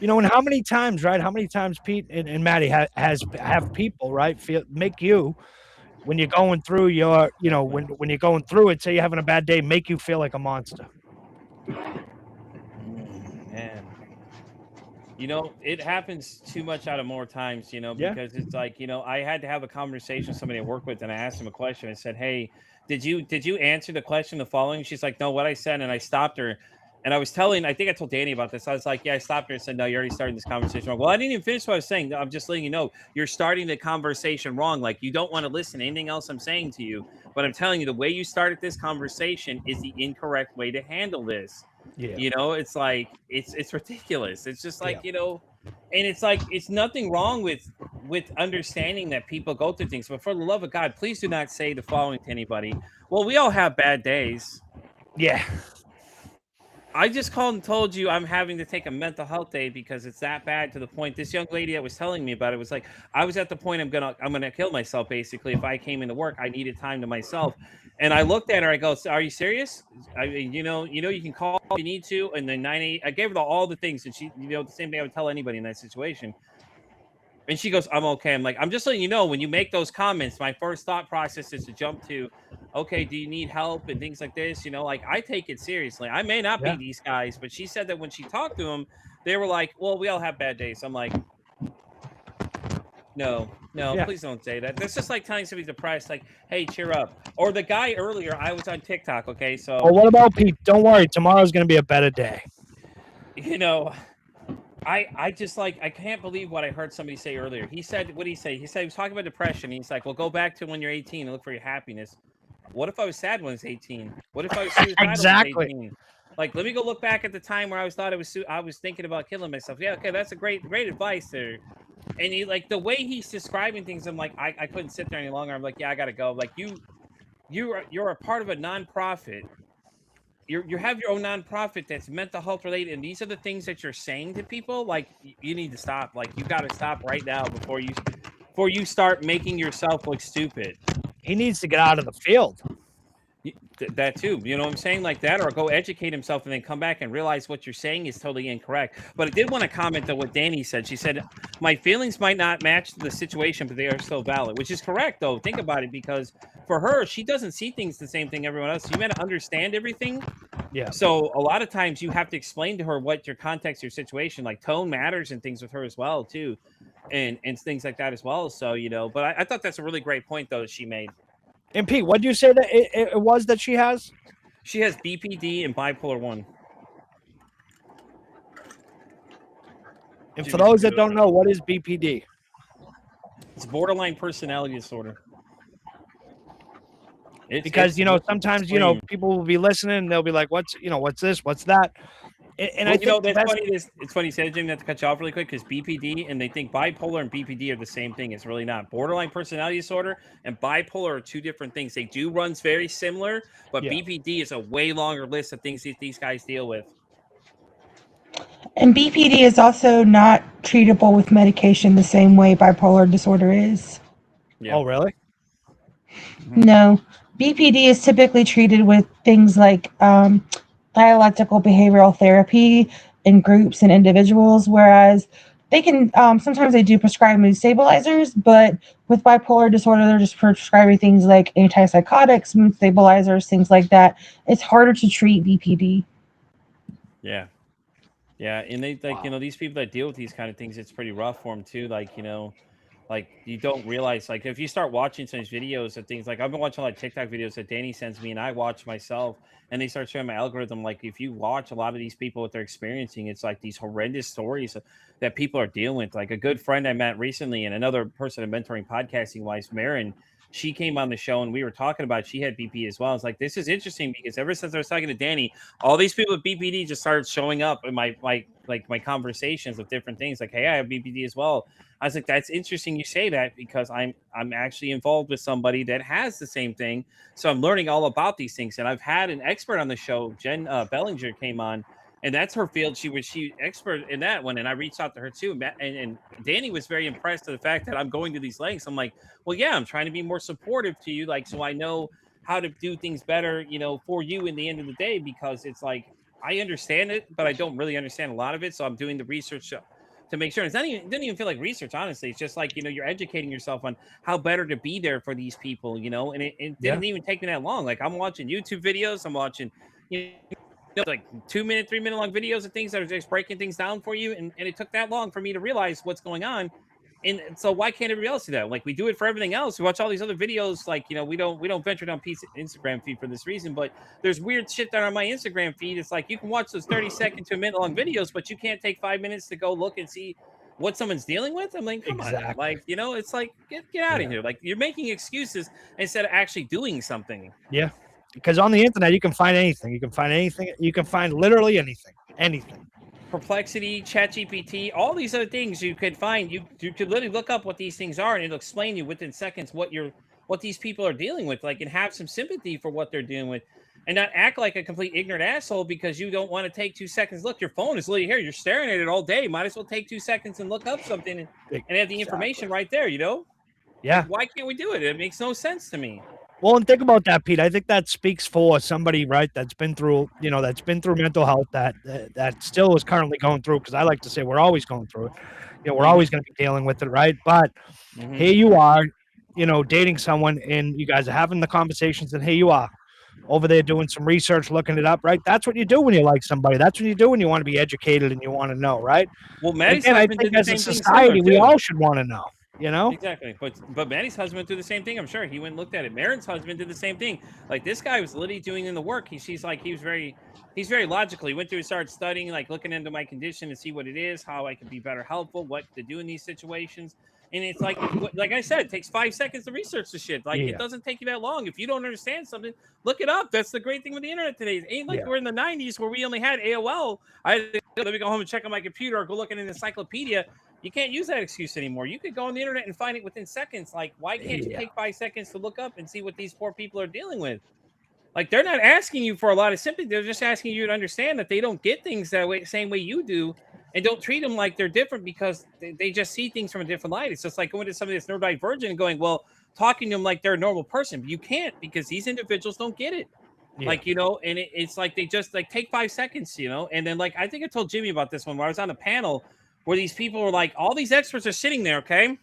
And how many times, right? How many times Pete and Maddie have people, right, make you when you're going through your, when you're going through it, say you're having a bad day, make you feel like a monster. Man, it happens too much out of more times, because it's like, I had to have a conversation with somebody I work with, and I asked him a question. I said, "Hey, did you answer the question the following?" She's like, "No, what I said," and I stopped her. And I think I told Danny about this. I was like, "Yeah," I stopped her and said, "No, you're already starting this conversation wrong." Well, I didn't even finish what I was saying. I'm just letting you know you're starting the conversation wrong. Like you don't want to listen to anything else I'm saying to you. But I'm telling you, the way you started this conversation is the incorrect way to handle this. Yeah. It's like it's ridiculous. It's just like, and it's like it's nothing wrong with understanding that people go through things. But for the love of God, please do not say the following to anybody. Well, we all have bad days. Yeah. I just called and told you I'm having to take a mental health day because it's that bad, to the point this young lady that was telling me about it was like, I was at the point I'm gonna kill myself basically. If I came into work, I needed time to myself. And I looked at her, I go, "So are you serious? You can call if you need to." And then I gave her all the things, and she, the same thing I would tell anybody in that situation. And she goes, "I'm okay." I'm like, "I'm just letting you know, when you make those comments, my first thought process is to jump to, okay, do you need help?" and things like this. Like I take it seriously. I may not be these guys, but she said that when she talked to them, they were like, "Well, we all have bad days." I'm like, no, please don't say that. That's just like telling somebody depressed, like, "Hey, cheer up." Or the guy earlier, I was on TikTok. Okay, so. Well, what about Pete? Don't worry, tomorrow's going to be a better day. I just like, I can't believe what I heard somebody say earlier. He said, what did he say? He said he was talking about depression. He's like, "Well, go back to when you're 18 and look for your happiness." What if I was sad when I was 18? What if I was suicidal Exactly. when I was 18? Like, let me go look back at the time where I was thinking about killing myself. Yeah, okay, that's a great advice there. And he, like, the way he's describing things, I'm like, I couldn't sit there any longer. I'm like, yeah, I gotta go. Like, you're a part of a nonprofit. You have your own nonprofit that's mental health related, and these are the things that you're saying to people. Like, you need to stop. Like, you got to stop right now before you start making yourself look stupid. He needs to get out of the field. That too, you know what I'm saying? Like that, or go educate himself and then come back and realize what you're saying is totally incorrect. But I did want to comment on what Danny said. She said, "My feelings might not match the situation, but they are still valid," which is correct, though. Think about it, because for her, she doesn't see things the same thing everyone else. You got to understand everything. Yeah. So a lot of times you have to explain to her what your context, your situation, like tone matters and things with her as well, too. And things like that as well. So, but I thought that's a really great point, though, that she made. And Pete, what did you say that it was that she has? She has BPD and bipolar 1. And for those that don't know, what is BPD? It's borderline personality disorder. Because sometimes people will be listening and they'll be like, what's this? What's that? And Well, I think that's funny. It's funny you said, Jim, not to cut you off really quick, because BPD, and they think bipolar and BPD are the same thing. It's really not. Borderline personality disorder and bipolar are two different things. They do run very similar, but Yeah. BPD is a way longer list of things these guys deal with. And BPD is also not treatable with medication the same way bipolar disorder is. Yeah. Oh, really? No. BPD is typically treated with things like dialectical behavioral therapy in groups and individuals, whereas they can sometimes they do prescribe mood stabilizers, but with bipolar disorder, they're just prescribing things like antipsychotics, mood stabilizers, things like that. It's harder to treat BPD. Yeah. Yeah. And they like, Wow. these people that deal with these kind of things, it's pretty rough for them too. Like, like you don't realize, like if you start watching some of these videos of things, like I've been watching a lot of TikTok videos that Danny sends me and I watch myself, and they start showing my algorithm. Like if you watch a lot of these people, what they're experiencing, it's like these horrendous stories that people are dealing with. Like a good friend I met recently and another person I'm mentoring podcasting wise, Marin, she came on the show and we were talking about, she had BP as well. It's like, this is interesting because ever since I was talking to Danny, all these people with BPD just started showing up in my conversations of different things. Like, hey, I have BPD as well. I was like, that's interesting you say that, because I'm actually involved with somebody that has the same thing. So I'm learning all about these things. And I've had an expert on the show, Jen Bellinger came on, and that's her field. She expert in that one. And I reached out to her too. And Danny was very impressed with the fact that I'm going to these lengths. I'm like, well, yeah, I'm trying to be more supportive to you. Like, so I know how to do things better, for you in the end of the day, because it's like, I understand it, but I don't really understand a lot of it. So I'm doing the research to make sure. It didn't even feel like research, honestly. It's just like, you're educating yourself on how better to be there for these people, and it didn't even take me that long. Like I'm watching YouTube videos, I'm watching, like 2 minute, 3 minute long videos of things that are just breaking things down for you. And it took that long for me to realize what's going on. And so why can't everybody else do that? Like we do it for everything else. We watch all these other videos. Like, we don't venture down Pete's Instagram feed for this reason, but there's weird shit that on my Instagram feed. It's like, you can watch those 30-second to a minute long videos, but you can't take 5 minutes to go look and see what someone's dealing with. I'm like, come on. Like, it's like, get out of here. Like you're making excuses instead of actually doing something. Yeah. Because on the internet, you can find anything. You can find anything. You can find literally anything. Anything. Perplexity, ChatGPT, all these other things you could find. You could literally look up what these things are, and it'll explain you within seconds what these people are dealing with. Like, and have some sympathy for what they're dealing with, and not act like a complete ignorant asshole because you don't want to take 2 seconds. Look, your phone is literally here. You're staring at it all day. Might as well take 2 seconds and look up something and have the information right there. Yeah. Like, why can't we do it? It makes no sense to me. Well, and think about that, Pete. I think that speaks for somebody, right, that's been through mental health, that still is currently going through, because I like to say we're always going through it. We're always going to be dealing with it, right? But here you are, dating someone, and you guys are having the conversations, and here you are over there doing some research, looking it up, right? That's what you do when you like somebody. That's what you do when you want to be educated and you want to know, right? Well, Maddie's again, I husband think did as the a same thing society, we too. all should want to know. Exactly, but Maddie's husband went through the same thing. I'm sure he went and looked at it. Marin's husband did the same thing. Like this guy was literally doing in the work. He's very logical. He went through and started studying, like looking into my condition to see what it is, how I could be better helpful, what to do in these situations. And it's like I said, it takes 5 seconds to research the shit. Like it doesn't take you that long. If you don't understand something, look it up. That's the great thing with the internet today. It ain't like we're in the 90s where we only had AOL. Let me go home and check on my computer or go look in an encyclopedia. You can't use that excuse anymore. You could go on the internet and find it within seconds. Like, why can't you take 5 seconds to look up and see what these poor people are dealing with? Like, they're not asking you for a lot of sympathy. They're just asking you to understand that they don't get things that way, same way you do, and don't treat them like they're different because they just see things from a different light. It's just like going to somebody that's neurodivergent and going, well, talking to them like they're a normal person. But you can't, because these individuals don't get it. Like, and it's like they just like take 5 seconds, and then like I think I told Jimmy about this one where I was on a panel where these people were like, all these experts are sitting there, okay?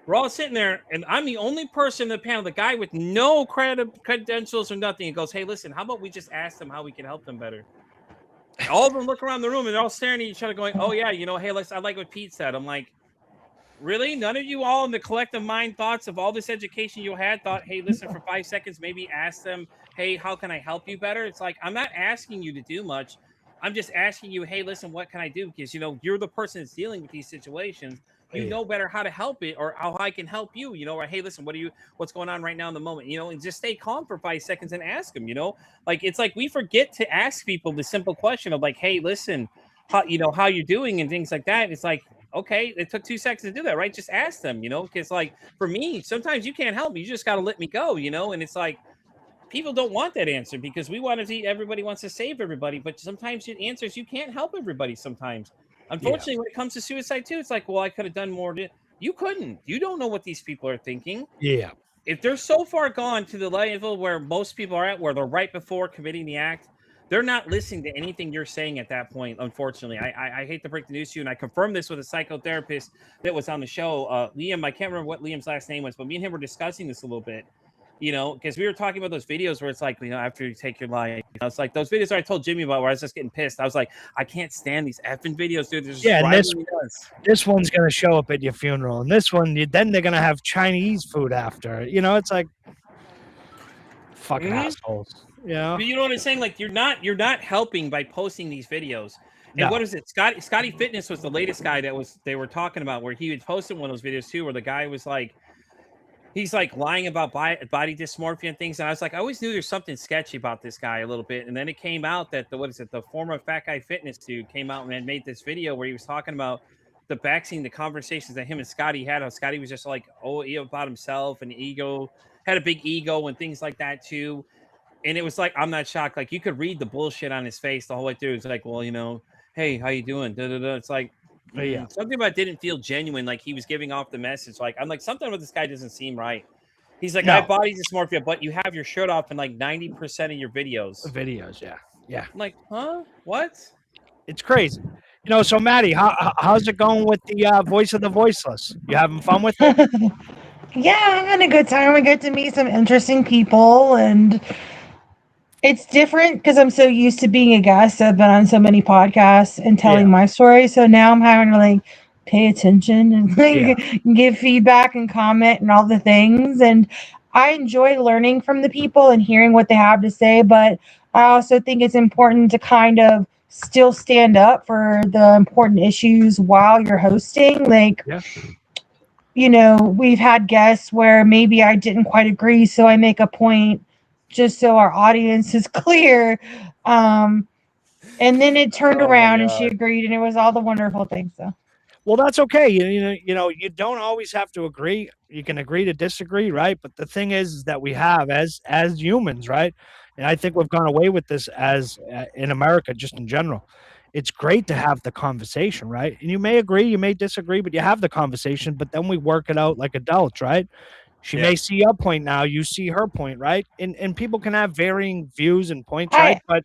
We're all sitting there, and I'm the only person in the panel, the guy with no credentials or nothing. He goes, hey, listen, how about we just ask them how we can help them better? And all of them look around the room, and they're all staring at each other going, oh, yeah, hey, I like what Pete said. I'm like, really? None of you all in the collective mind thoughts of all this education you had thought, hey, listen, for 5 seconds, maybe ask them, hey, how can I help you better? It's like, I'm not asking you to do much. I'm just asking you, hey, listen, what can I do? Because you're the person that's dealing with these situations. You know better how to help it or how I can help you, or hey, listen, what's going on right now in the moment, and just stay calm for 5 seconds and ask them, like it's like we forget to ask people the simple question of like, hey, listen, how you're doing and things like that. It's like, okay, it took 2 seconds to do that, right? Just ask them, because like for me, sometimes you can't help me. You just got to let me go, and it's like, people don't want that answer because everybody wants to save everybody, but sometimes your answers you can't help everybody sometimes. Unfortunately, when it comes to suicide too, it's like, well, I could have done more. You couldn't. You don't know what these people are thinking. Yeah. If they're so far gone to the level where most people are at, where they're right before committing the act, they're not listening to anything you're saying at that point. Unfortunately, I hate to break the news to you, and I confirmed this with a psychotherapist that was on the show. Liam, I can't remember what Liam's last name was, but me and him were discussing this a little bit. Because we were talking about those videos where it's like, after you take your life, it's like those videos I told Jimmy about where I was just getting pissed. I was like, I can't stand these effing videos, dude. And this one's gonna show up at your funeral, and this one, then they're gonna have Chinese food after. It's like fucking assholes. But you know what I'm saying? Like you're not helping by posting these videos. And what is it? Scotty Fitness was the latest guy they were talking about, where he had posted one of those videos too, where the guy was like, he's like lying about body dysmorphia and things. And I was like, I always knew there's something sketchy about this guy a little bit. And then it came out that the former Fat Guy Fitness dude came out and had made this video where he was talking about the conversations that him and Scotty had. How Scotty was just like, about himself and had a big ego and things like that too. And it was like, I'm not shocked. Like you could read the bullshit on his face the whole way through. It's like, well, hey, how you doing? It's like, something about it didn't feel genuine. Like he was giving off the message. Like I'm like, something about this guy doesn't seem right. He's like, I have body dysmorphia, but you have your shirt off in like 90% of your videos. Yeah. I'm like, huh? What? It's crazy. So Maddie, how's it going with the Voice of the Voiceless? You having fun with it? Yeah, I'm having a good time. We get to meet some interesting people, and it's different because I'm so used to being a guest. I've been on so many podcasts and telling my story. So now I'm having to like pay attention and give feedback and comment and all the things. And I enjoy learning from the people and hearing what they have to say. But I also think it's important to kind of still stand up for the important issues while you're hosting. Like, we've had guests where maybe I didn't quite agree. So I make a point just so our audience is clear. And then it turned around and she agreed, and it was all the wonderful things. So, well, that's okay. You don't always have to agree. You can agree to disagree, right? But the thing is that we have as humans, right? And I think we've gone away with this as in America, just in general. It's great to have the conversation, right? And you may agree, you may disagree, but you have the conversation. But then we work it out like adults, right? She may see your point now, you see her point, right? And people can have varying views and points, right? But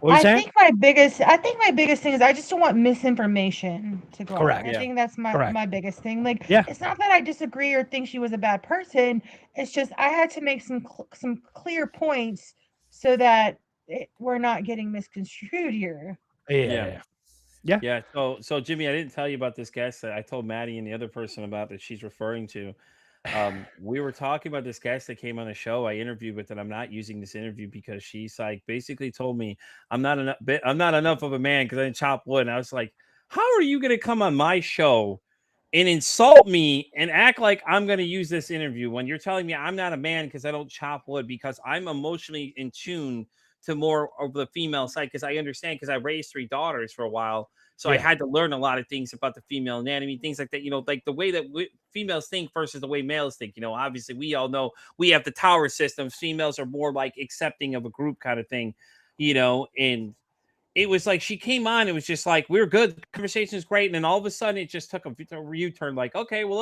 I think my biggest thing is I just don't want misinformation to go on. I think that's my biggest thing. Like, it's not that I disagree or think she was a bad person. It's just I had to make some clear points so that we're not getting misconstrued here. Yeah. So Jimmy, I didn't tell you about this guest that I told Maddie and the other person about that she's referring to. We were talking about this guest that came on the show I interviewed with, and I'm not using this interview because she's like basically told me I'm not enough of a man because I didn't chop wood. And I was like, how are you going to come on my show and insult me and act like I'm going to use this interview when you're telling me I'm not a man because I don't chop wood, because I'm emotionally in tune to more of the female side, because I understand, because I raised 3 daughters for a while. So I had to learn a lot of things about the female anatomy, things like that, like the way that females think versus the way males think. Obviously we all know we have the tower systems. Females are more like accepting of a group kind of thing, and it was like she came on. It was just like, we're good. The conversation is great. And then all of a sudden it just took a U-turn. Like, okay, well,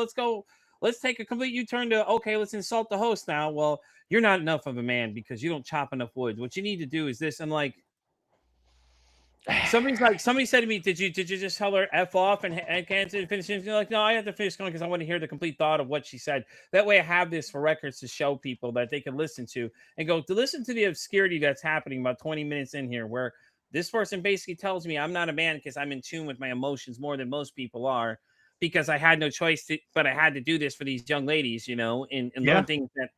let's take a complete U-turn to, okay, let's insult the host now. Well, you're not enough of a man because you don't chop enough wood. What you need to do is this. And like, somebody said to me, did you just tell her F off and can't finish it? You're like, no, I have to finish going because I want to hear the complete thought of what she said. That way I have this for records to show people that they can listen to and go to listen to the obscurity that's happening about 20 minutes in here, where this person basically tells me I'm not a man because I'm in tune with my emotions more than most people are, because I had no choice but I had to do this for these young ladies, and learn things that,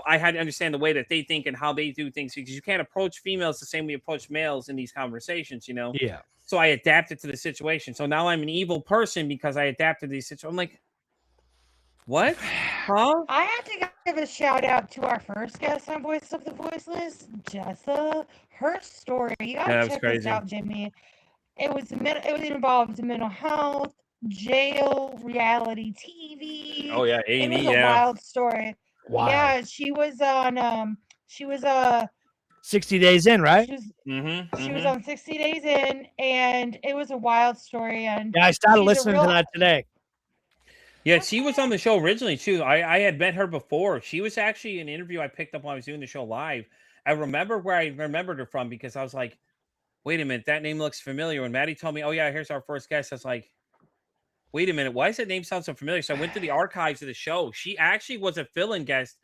I had to understand the way that they think and how they do things, because you can't approach females the same way you approach males in these conversations. Yeah. So I adapted to the situation. So now I'm an evil person because I adapted to these situations. I'm like, what? Huh? I have to give a shout out to our first guest on Voice of the Voiceless, Jessa. Her story, you Yeah, gotta that was check crazy. this out, Jimmy. It involved mental health, jail, reality TV. Oh yeah, It was A&E, a yeah. wild story. Wow. Yeah, she was on 60 days in, right? She was on 60 Days In, and it was a wild story. And Yeah, I started she's a listening to real- that today. Yeah, she was on the show originally too. I had met her before. She was actually an interview I picked up when I was doing the show live. I remember where I remembered her from because I was like, wait a minute, that name looks familiar. When Maddie told me, oh yeah, here's our first guest, I was like, wait a minute, why does that name sound so familiar? So I went to the archives of the show. She actually was a fill-in guest,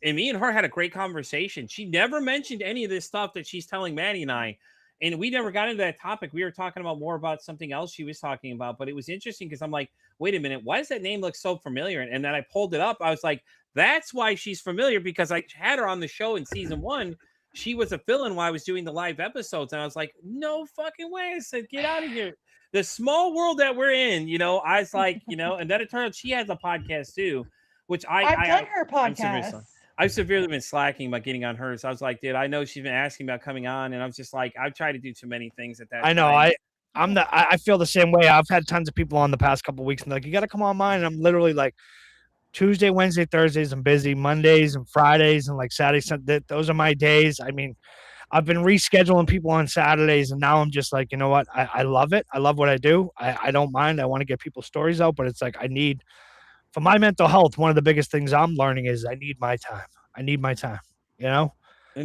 and me and her had a great conversation. She never mentioned any of this stuff that she's telling Maddie and I. And we never got into that topic. We were talking about more about something else she was talking about. But it was interesting because I'm like, wait a minute, why does that name look so familiar? And then I pulled it up. I was like, that's why she's familiar, because I had her on the show in season 1. She was a fill-in while I was doing the live episodes. And I was like, no fucking way. I said, get out of here. The small world that we're in, I was like, and then it turned out she has a podcast too, which I've done her podcast. I've severely been slacking about getting on hers. I was like, dude, I know she's been asking about coming on, and I was just like, I've tried to do too many things at that. I know. time. I feel the same way. I've had tons of people on the past couple of weeks, and they're like, you got to come on mine. And I'm literally like, Tuesday, Wednesday, Thursdays, I'm busy. Mondays and Fridays and like Saturdays, those are my days. I mean, I've been rescheduling people on Saturdays, and now I'm just like, you know what? I love it. I love what I do. I don't mind. I want to get people's stories out, but it's like for my mental health, one of the biggest things I'm learning is I need my time. I need my time, And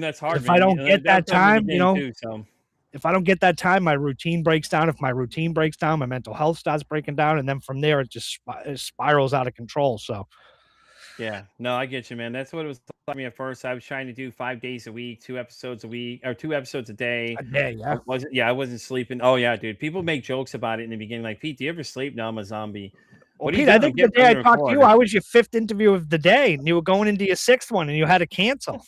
that's hard. If I don't get that time, too, so. If I don't get that time, my routine breaks down. If my routine breaks down, my mental health starts breaking down. And then from there, it just spirals out of control. So, yeah, no, I get you, man. That's what it was like for me at first. I was trying to do 5 days a week, 2 episodes a week, or 2 episodes a day. Yeah. I wasn't sleeping. Oh, yeah, dude. People make jokes about it in the beginning. Like, Pete, do you ever sleep? No, I'm a zombie. Well, Pete, I think the day I talked to you, I was your 5th interview of the day, and you were going into your 6th one, and you had to cancel.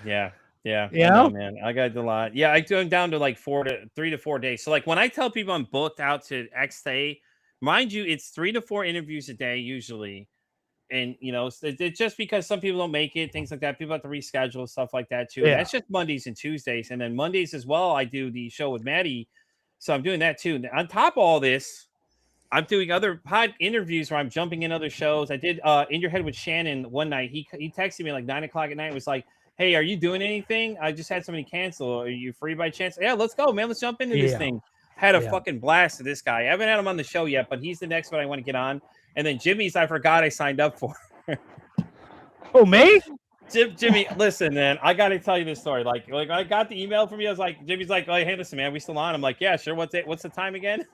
Yeah. I Yeah, know, man. I got a lot. Yeah, I go down to like 3 to 4 days. So like when I tell people I'm booked out to X day, mind you, it's 3 to 4 interviews a day usually. And it's just because some people don't make it, things like that. People have to reschedule stuff like that too. Yeah. That's just Mondays and Tuesdays, and then Mondays as well. I do the show with Maddie, so I'm doing that too. And on top of all this, I'm doing other pod interviews where I'm jumping in other shows. I did In Your Head with Shannon one night. He texted me like 9:00 at night. It was like, hey, are you doing anything? I just had somebody cancel. Are you free by chance? Yeah, let's go, man. Let's jump into this thing. Had a fucking blast with this guy. I haven't had him on the show yet, but he's the next one I want to get on. And then Jimmy's, I forgot I signed up for. Oh, me? Jimmy, listen, man, I got to tell you this story. Like I got the email from you. I was like, Jimmy's like, oh, hey, listen, man, we still on? I'm like, yeah, sure. What's the time again?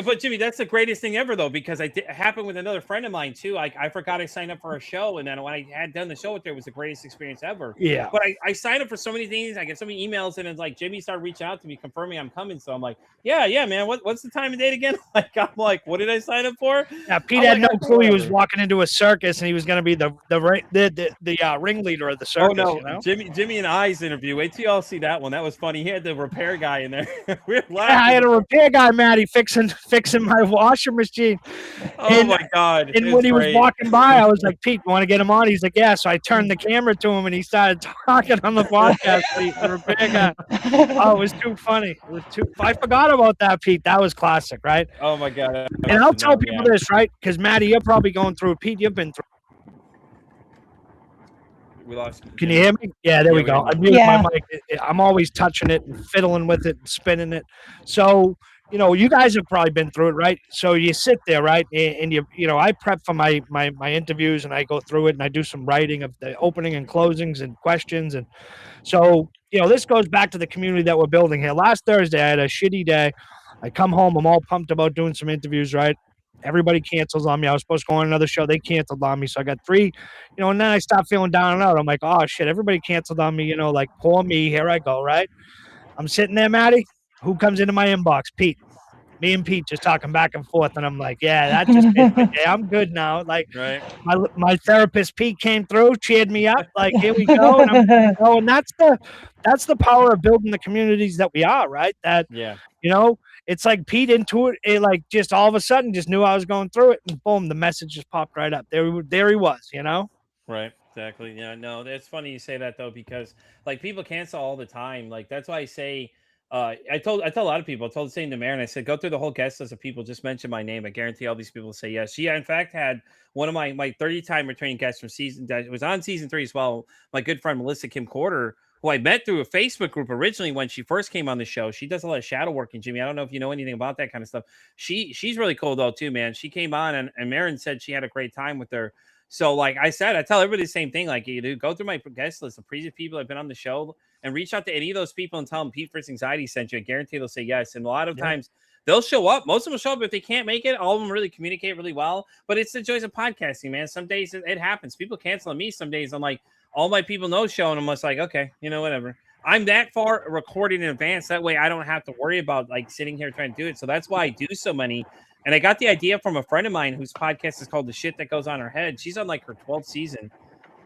But Jimmy, that's the greatest thing ever, though, because it happened with another friend of mine too. I forgot I signed up for a show, and then when I had done the show with her, it was the greatest experience ever. Yeah. But I signed up for so many things. I get so many emails, and it's like Jimmy started reaching out to me, confirming I'm coming. So I'm like, yeah, man. What's the time and date again? I'm like, what did I sign up for? Yeah, Pete had no clue he was walking into a circus, and he was going to be the ringleader of the circus. Oh no, Jimmy and I's interview. Wait till y'all see that one. That was funny. He had the repair guy in there. We were laughing. Yeah, I had a repair guy, Maddie, fixing my washer machine. Oh my god! And when he was walking by, I was like, Pete, you want to get him on? He's like, yeah. So I turned the camera to him, and he started talking on the podcast. The repair guy. Oh, it was too funny. I forgot about that, Pete. That was classic, right? Oh my god! And I'll tell people this, right? Because Maddie, you're probably going through. Pete, you've been through. We lost. Can you hear me? Yeah, there we go. I muted Yeah. my mic. I'm always touching it and fiddling with it and spinning it. So, you guys have probably been through it, right? So you sit there, right? And I prep for my interviews, and I go through it, and I do some writing of the opening and closings and questions. And so, this goes back to the community that we're building here. Last Thursday, I had a shitty day. I come home. I'm all pumped about doing some interviews, right? Everybody cancels on me. I was supposed to go on another show. They canceled on me. So I got 3, and then I stopped feeling down and out. I'm like, oh, shit, everybody canceled on me, like, poor me. Here I go, right? I'm sitting there, Maddie. Who comes into my inbox? Pete. Me and Pete just talking back and forth, and I'm like, yeah, that just made my day. I'm good now. Like Right. my therapist Pete came through, cheered me up, like here we go, and I'm good to go. And that's the power of building the communities that we are, right? That Yeah. it's like Pete into it, like just all of a sudden just knew I was going through it, and boom, the message just popped right up. There he was, Right. Exactly. Yeah. No, it's funny you say that though, because like people cancel all the time. Like that's why I say, I tell a lot of people, I told the same to Maren. I said, go through the whole guest list of people, just mention my name. I guarantee all these people will say yes. She, in fact, had one of my 30-time returning guests from season that was on season 3 as well. My good friend Melissa Kim Corder, who I met through a Facebook group originally when she first came on the show. She does a lot of shadow work, and Jimmy, I don't know if you know anything about that kind of stuff. She's really cool though too, man. She came on and Maren said she had a great time with her. So, like I said, I tell everybody the same thing. Like, you do go through my guest list of previous people that have been on the show and reach out to any of those people and tell them Pete First Anxiety sent you. I guarantee they'll say yes. And a lot of times they'll show up. Most of them will show up. If they can't make it, all of them really communicate really well. But it's the joys of podcasting, man. Some days it happens. People cancel on me. Some days I'm like, all my people know show, and I'm just like, okay, whatever. I'm that far recording in advance. That way I don't have to worry about like sitting here trying to do it. So that's why I do so many. And I got the idea from a friend of mine whose podcast is called The Shit That Goes On Her Head. She's on like her 12th season.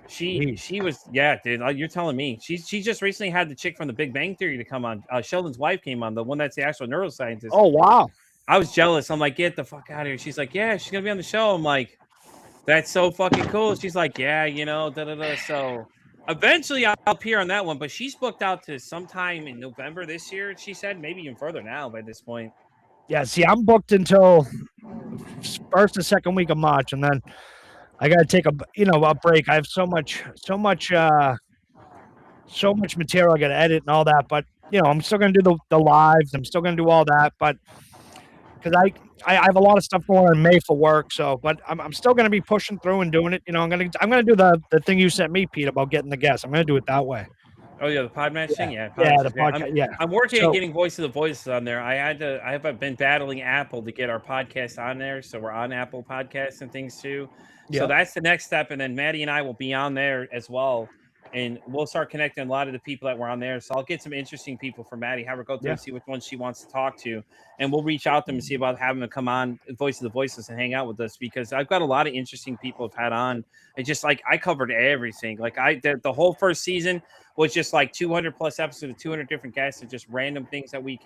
She was, yeah, dude, you're telling me. She just recently had the chick from The Big Bang Theory to come on. Sheldon's wife came on, the one that's the actual neuroscientist. Oh, wow. I was jealous. I'm like, get the fuck out of here. She's like, yeah, she's going to be on the show. I'm like, that's so fucking cool. She's like, yeah, So eventually I'll appear on that one, but she's booked out to sometime in November this year. She said maybe even further now by this point. Yeah, see, I'm booked until first or second week of March, and then I got to take a break. I have so much material I got to edit and all that, but I'm still going to do the lives. I'm still going to do all that, but because I have a lot of stuff going on in May for work. So, but I'm still going to be pushing through and doing it. I'm going to do the thing you sent me, Pete, about getting the guests. I'm going to do it that way. Oh yeah, the Podmatch thing. Yeah, the podcast. I'm working at getting Voice of the Voices on there. I have been battling Apple to get our podcast on there, so we're on Apple Podcasts and things too. So that's the next step, and then Maddie and I will be on there as well, and we'll start connecting a lot of the people that were on there. So I'll get some interesting people for Maddie, have her go through and see which ones she wants to talk to, and we'll reach out to them and see about having them come on Voice of the Voiceless and hang out with us, because I've got a lot of interesting people I've had on. It's just like I covered everything. Like the whole first season was just like 200 plus episodes of 200 different guests and just random things that we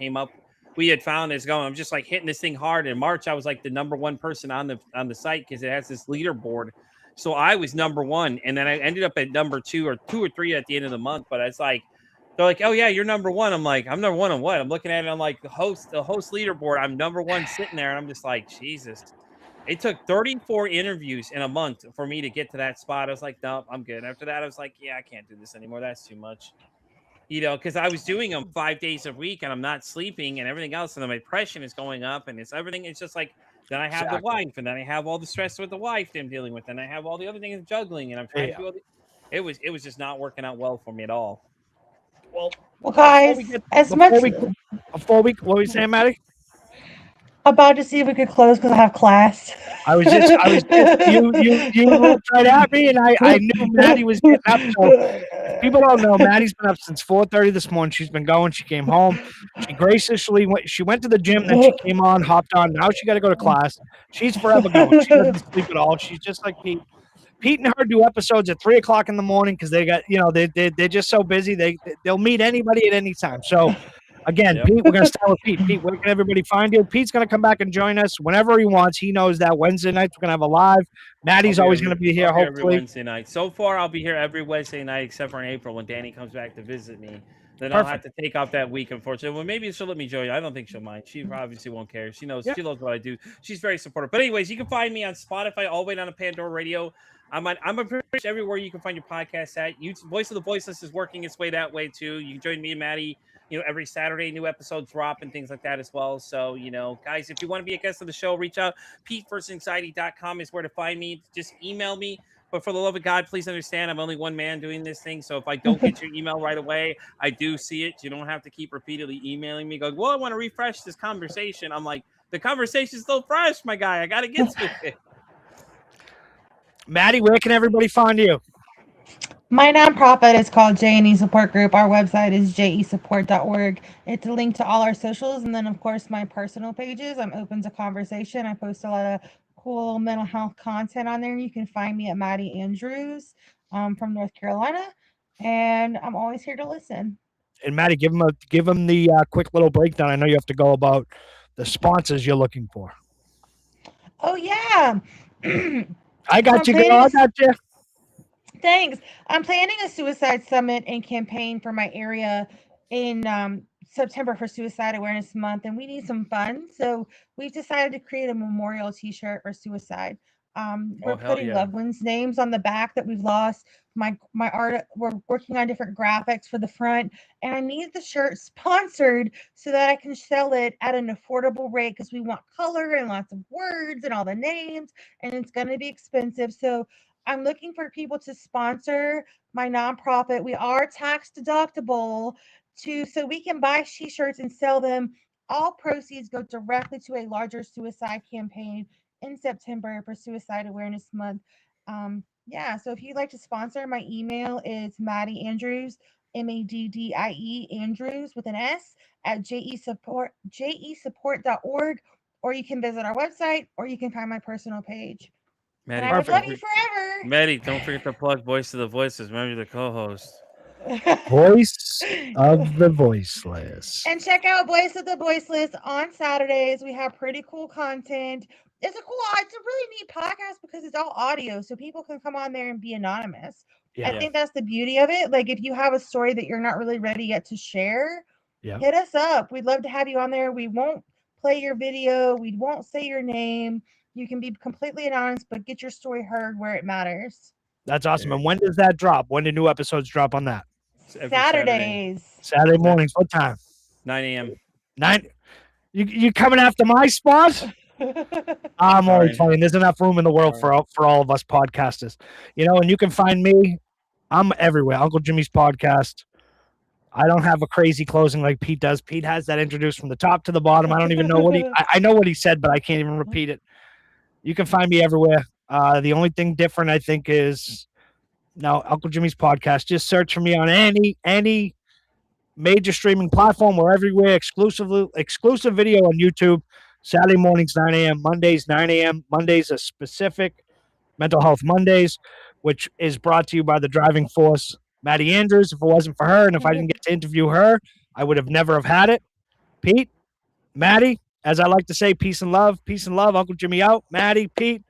had found as going. I'm just like hitting this thing hard. In March, I was like the number one person on the site because it has this leaderboard. So I was number one, and then I ended up at number two or three at the end of the month. But it's like, they're like, oh yeah, you're number one. I'm like, I'm number one on what? I'm looking at it on like the host leaderboard. I'm number one sitting there, and I'm just like, Jesus. It took 34 interviews in a month for me to get to that spot. I was like, no, I'm good. After that, I was like, yeah, I can't do this anymore. That's too much. Because I was doing them 5 days a week, and I'm not sleeping and everything else. And then my depression is going up, and it's everything. It's just like, then I have the wife, and then I have all the stress with the wife that I'm dealing with, and I have all the other things juggling, and I'm trying to do all it was just not working out well for me at all. Well, guys, before we what were you saying, Maddie? About to see if we could close because I have class. I was just you looked right at me, and I knew Maddie was getting up. So people don't know, Maddie's been up since 4:30 this morning. She's been going. She came home. She graciously went to the gym. Then she came on, hopped on. Now she got to go to class. She's forever going. She doesn't sleep at all. She's just like Pete. Pete and her do episodes at 3 o'clock in the morning because they got they're just so busy. They'll meet anybody at any time. So. Again, Pete, we're going to start with Pete. Pete, where can everybody find you? Pete's going to come back and join us whenever he wants. He knows that Wednesday nights we're going to have a live. Maddie's always going to be here, hopefully. Every Wednesday night. So far, I'll be here every Wednesday night except for in April when Danny comes back to visit me. Then I'll have to take off that week, unfortunately. Well, maybe she'll let me join. I don't think she'll mind. She obviously won't care. She knows. She loves what I do. She's very supportive. But anyways, you can find me on Spotify, all the way down to Pandora Radio. I'm pretty much everywhere you can find your podcast at. Voice of the Voiceless is working its way that way too. You can join me and Maddie. Every Saturday, new episodes drop and things like that as well. So, guys, if you want to be a guest of the show, reach out. PeteFirstAnxiety.com is where to find me. Just email me. But for the love of God, please understand, I'm only one man doing this thing. So if I don't get your email right away, I do see it. You don't have to keep repeatedly emailing me. Go, well, I want to refresh this conversation. I'm like, the conversation's still fresh, my guy. I got to get to it. Maddie, where can everybody find you? My nonprofit is called J&E Support Group. Our website is jesupport.org. It's a link to all our socials, and then of course my personal pages. I'm open to conversation. I post a lot of cool mental health content on there. You can find me at Maddie Andrews from North Carolina, and I'm always here to listen. And Maddie, give them the quick little breakdown. I know you have to go about the sponsors you're looking for. Oh yeah. I got you, girl. I got you. Thanks. I'm planning a suicide summit and campaign for my area in September for Suicide Awareness Month, and we need some funds. So we've decided to create a memorial T-shirt for suicide. We're hell putting yeah. loved ones' names on the back that we've lost. My art. We're working on different graphics for the front, and I need the shirt sponsored so that I can sell it at an affordable rate because we want color and lots of words and all the names, and it's going to be expensive. So I'm looking for people to sponsor my nonprofit. We are tax deductible so we can buy t-shirts and sell them. All proceeds go directly to a larger suicide campaign in September for Suicide Awareness Month. Yeah, so if you'd like to sponsor, my email is Maddie Andrews, Maddie Andrews with an S at jesupport.org, or you can visit our website, or you can find my personal page. Maddie, And I would love you forever. Maddie, don't forget to plug Voice of the Voices. Remember the co-host. Voice of the Voiceless. And check out Voice of the Voiceless on Saturdays. We have pretty cool content. It's a really neat podcast because it's all audio, so people can come on there and be anonymous. Yeah. I think that's the beauty of it. Like if you have a story that you're not really ready yet to share, Yeah. hit us up. We'd love to have you on there. We won't play your video. We won't say your name. You can be completely anonymous, but get your story heard where it matters. That's awesome. And when does that drop? When do new episodes drop on that? Every Saturdays. Saturday mornings. What time? 9 a.m. 9. You coming after my spot? I'm only playing. There's enough room in the world for all of us podcasters. And you can find me. I'm everywhere. Uncle Jimmy's podcast. I don't have a crazy closing like Pete does. Pete has that introduced from the top to the bottom. I don't even know what I know what he said, but I can't even repeat it. You can find me everywhere. The only thing different, I think, is now Uncle Jimmy's podcast. Just search for me on any major streaming platform. We're everywhere. Exclusive video on YouTube. Saturday mornings 9 a.m. Mondays 9 a.m. Mondays are specific Mental Health Mondays, which is brought to you by the driving force, Maddie Andrews. If it wasn't for her, and if I didn't get to interview her, I would have never have had it. Pete, Maddie, as I like to say, peace and love. Peace and love. Uncle Jimmy out. Maddie, Pete.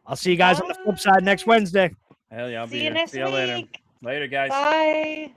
I'll see you guys on the flip side next Wednesday. Hell yeah, I'll be See you here. next See you later. week. Later, guys. Bye.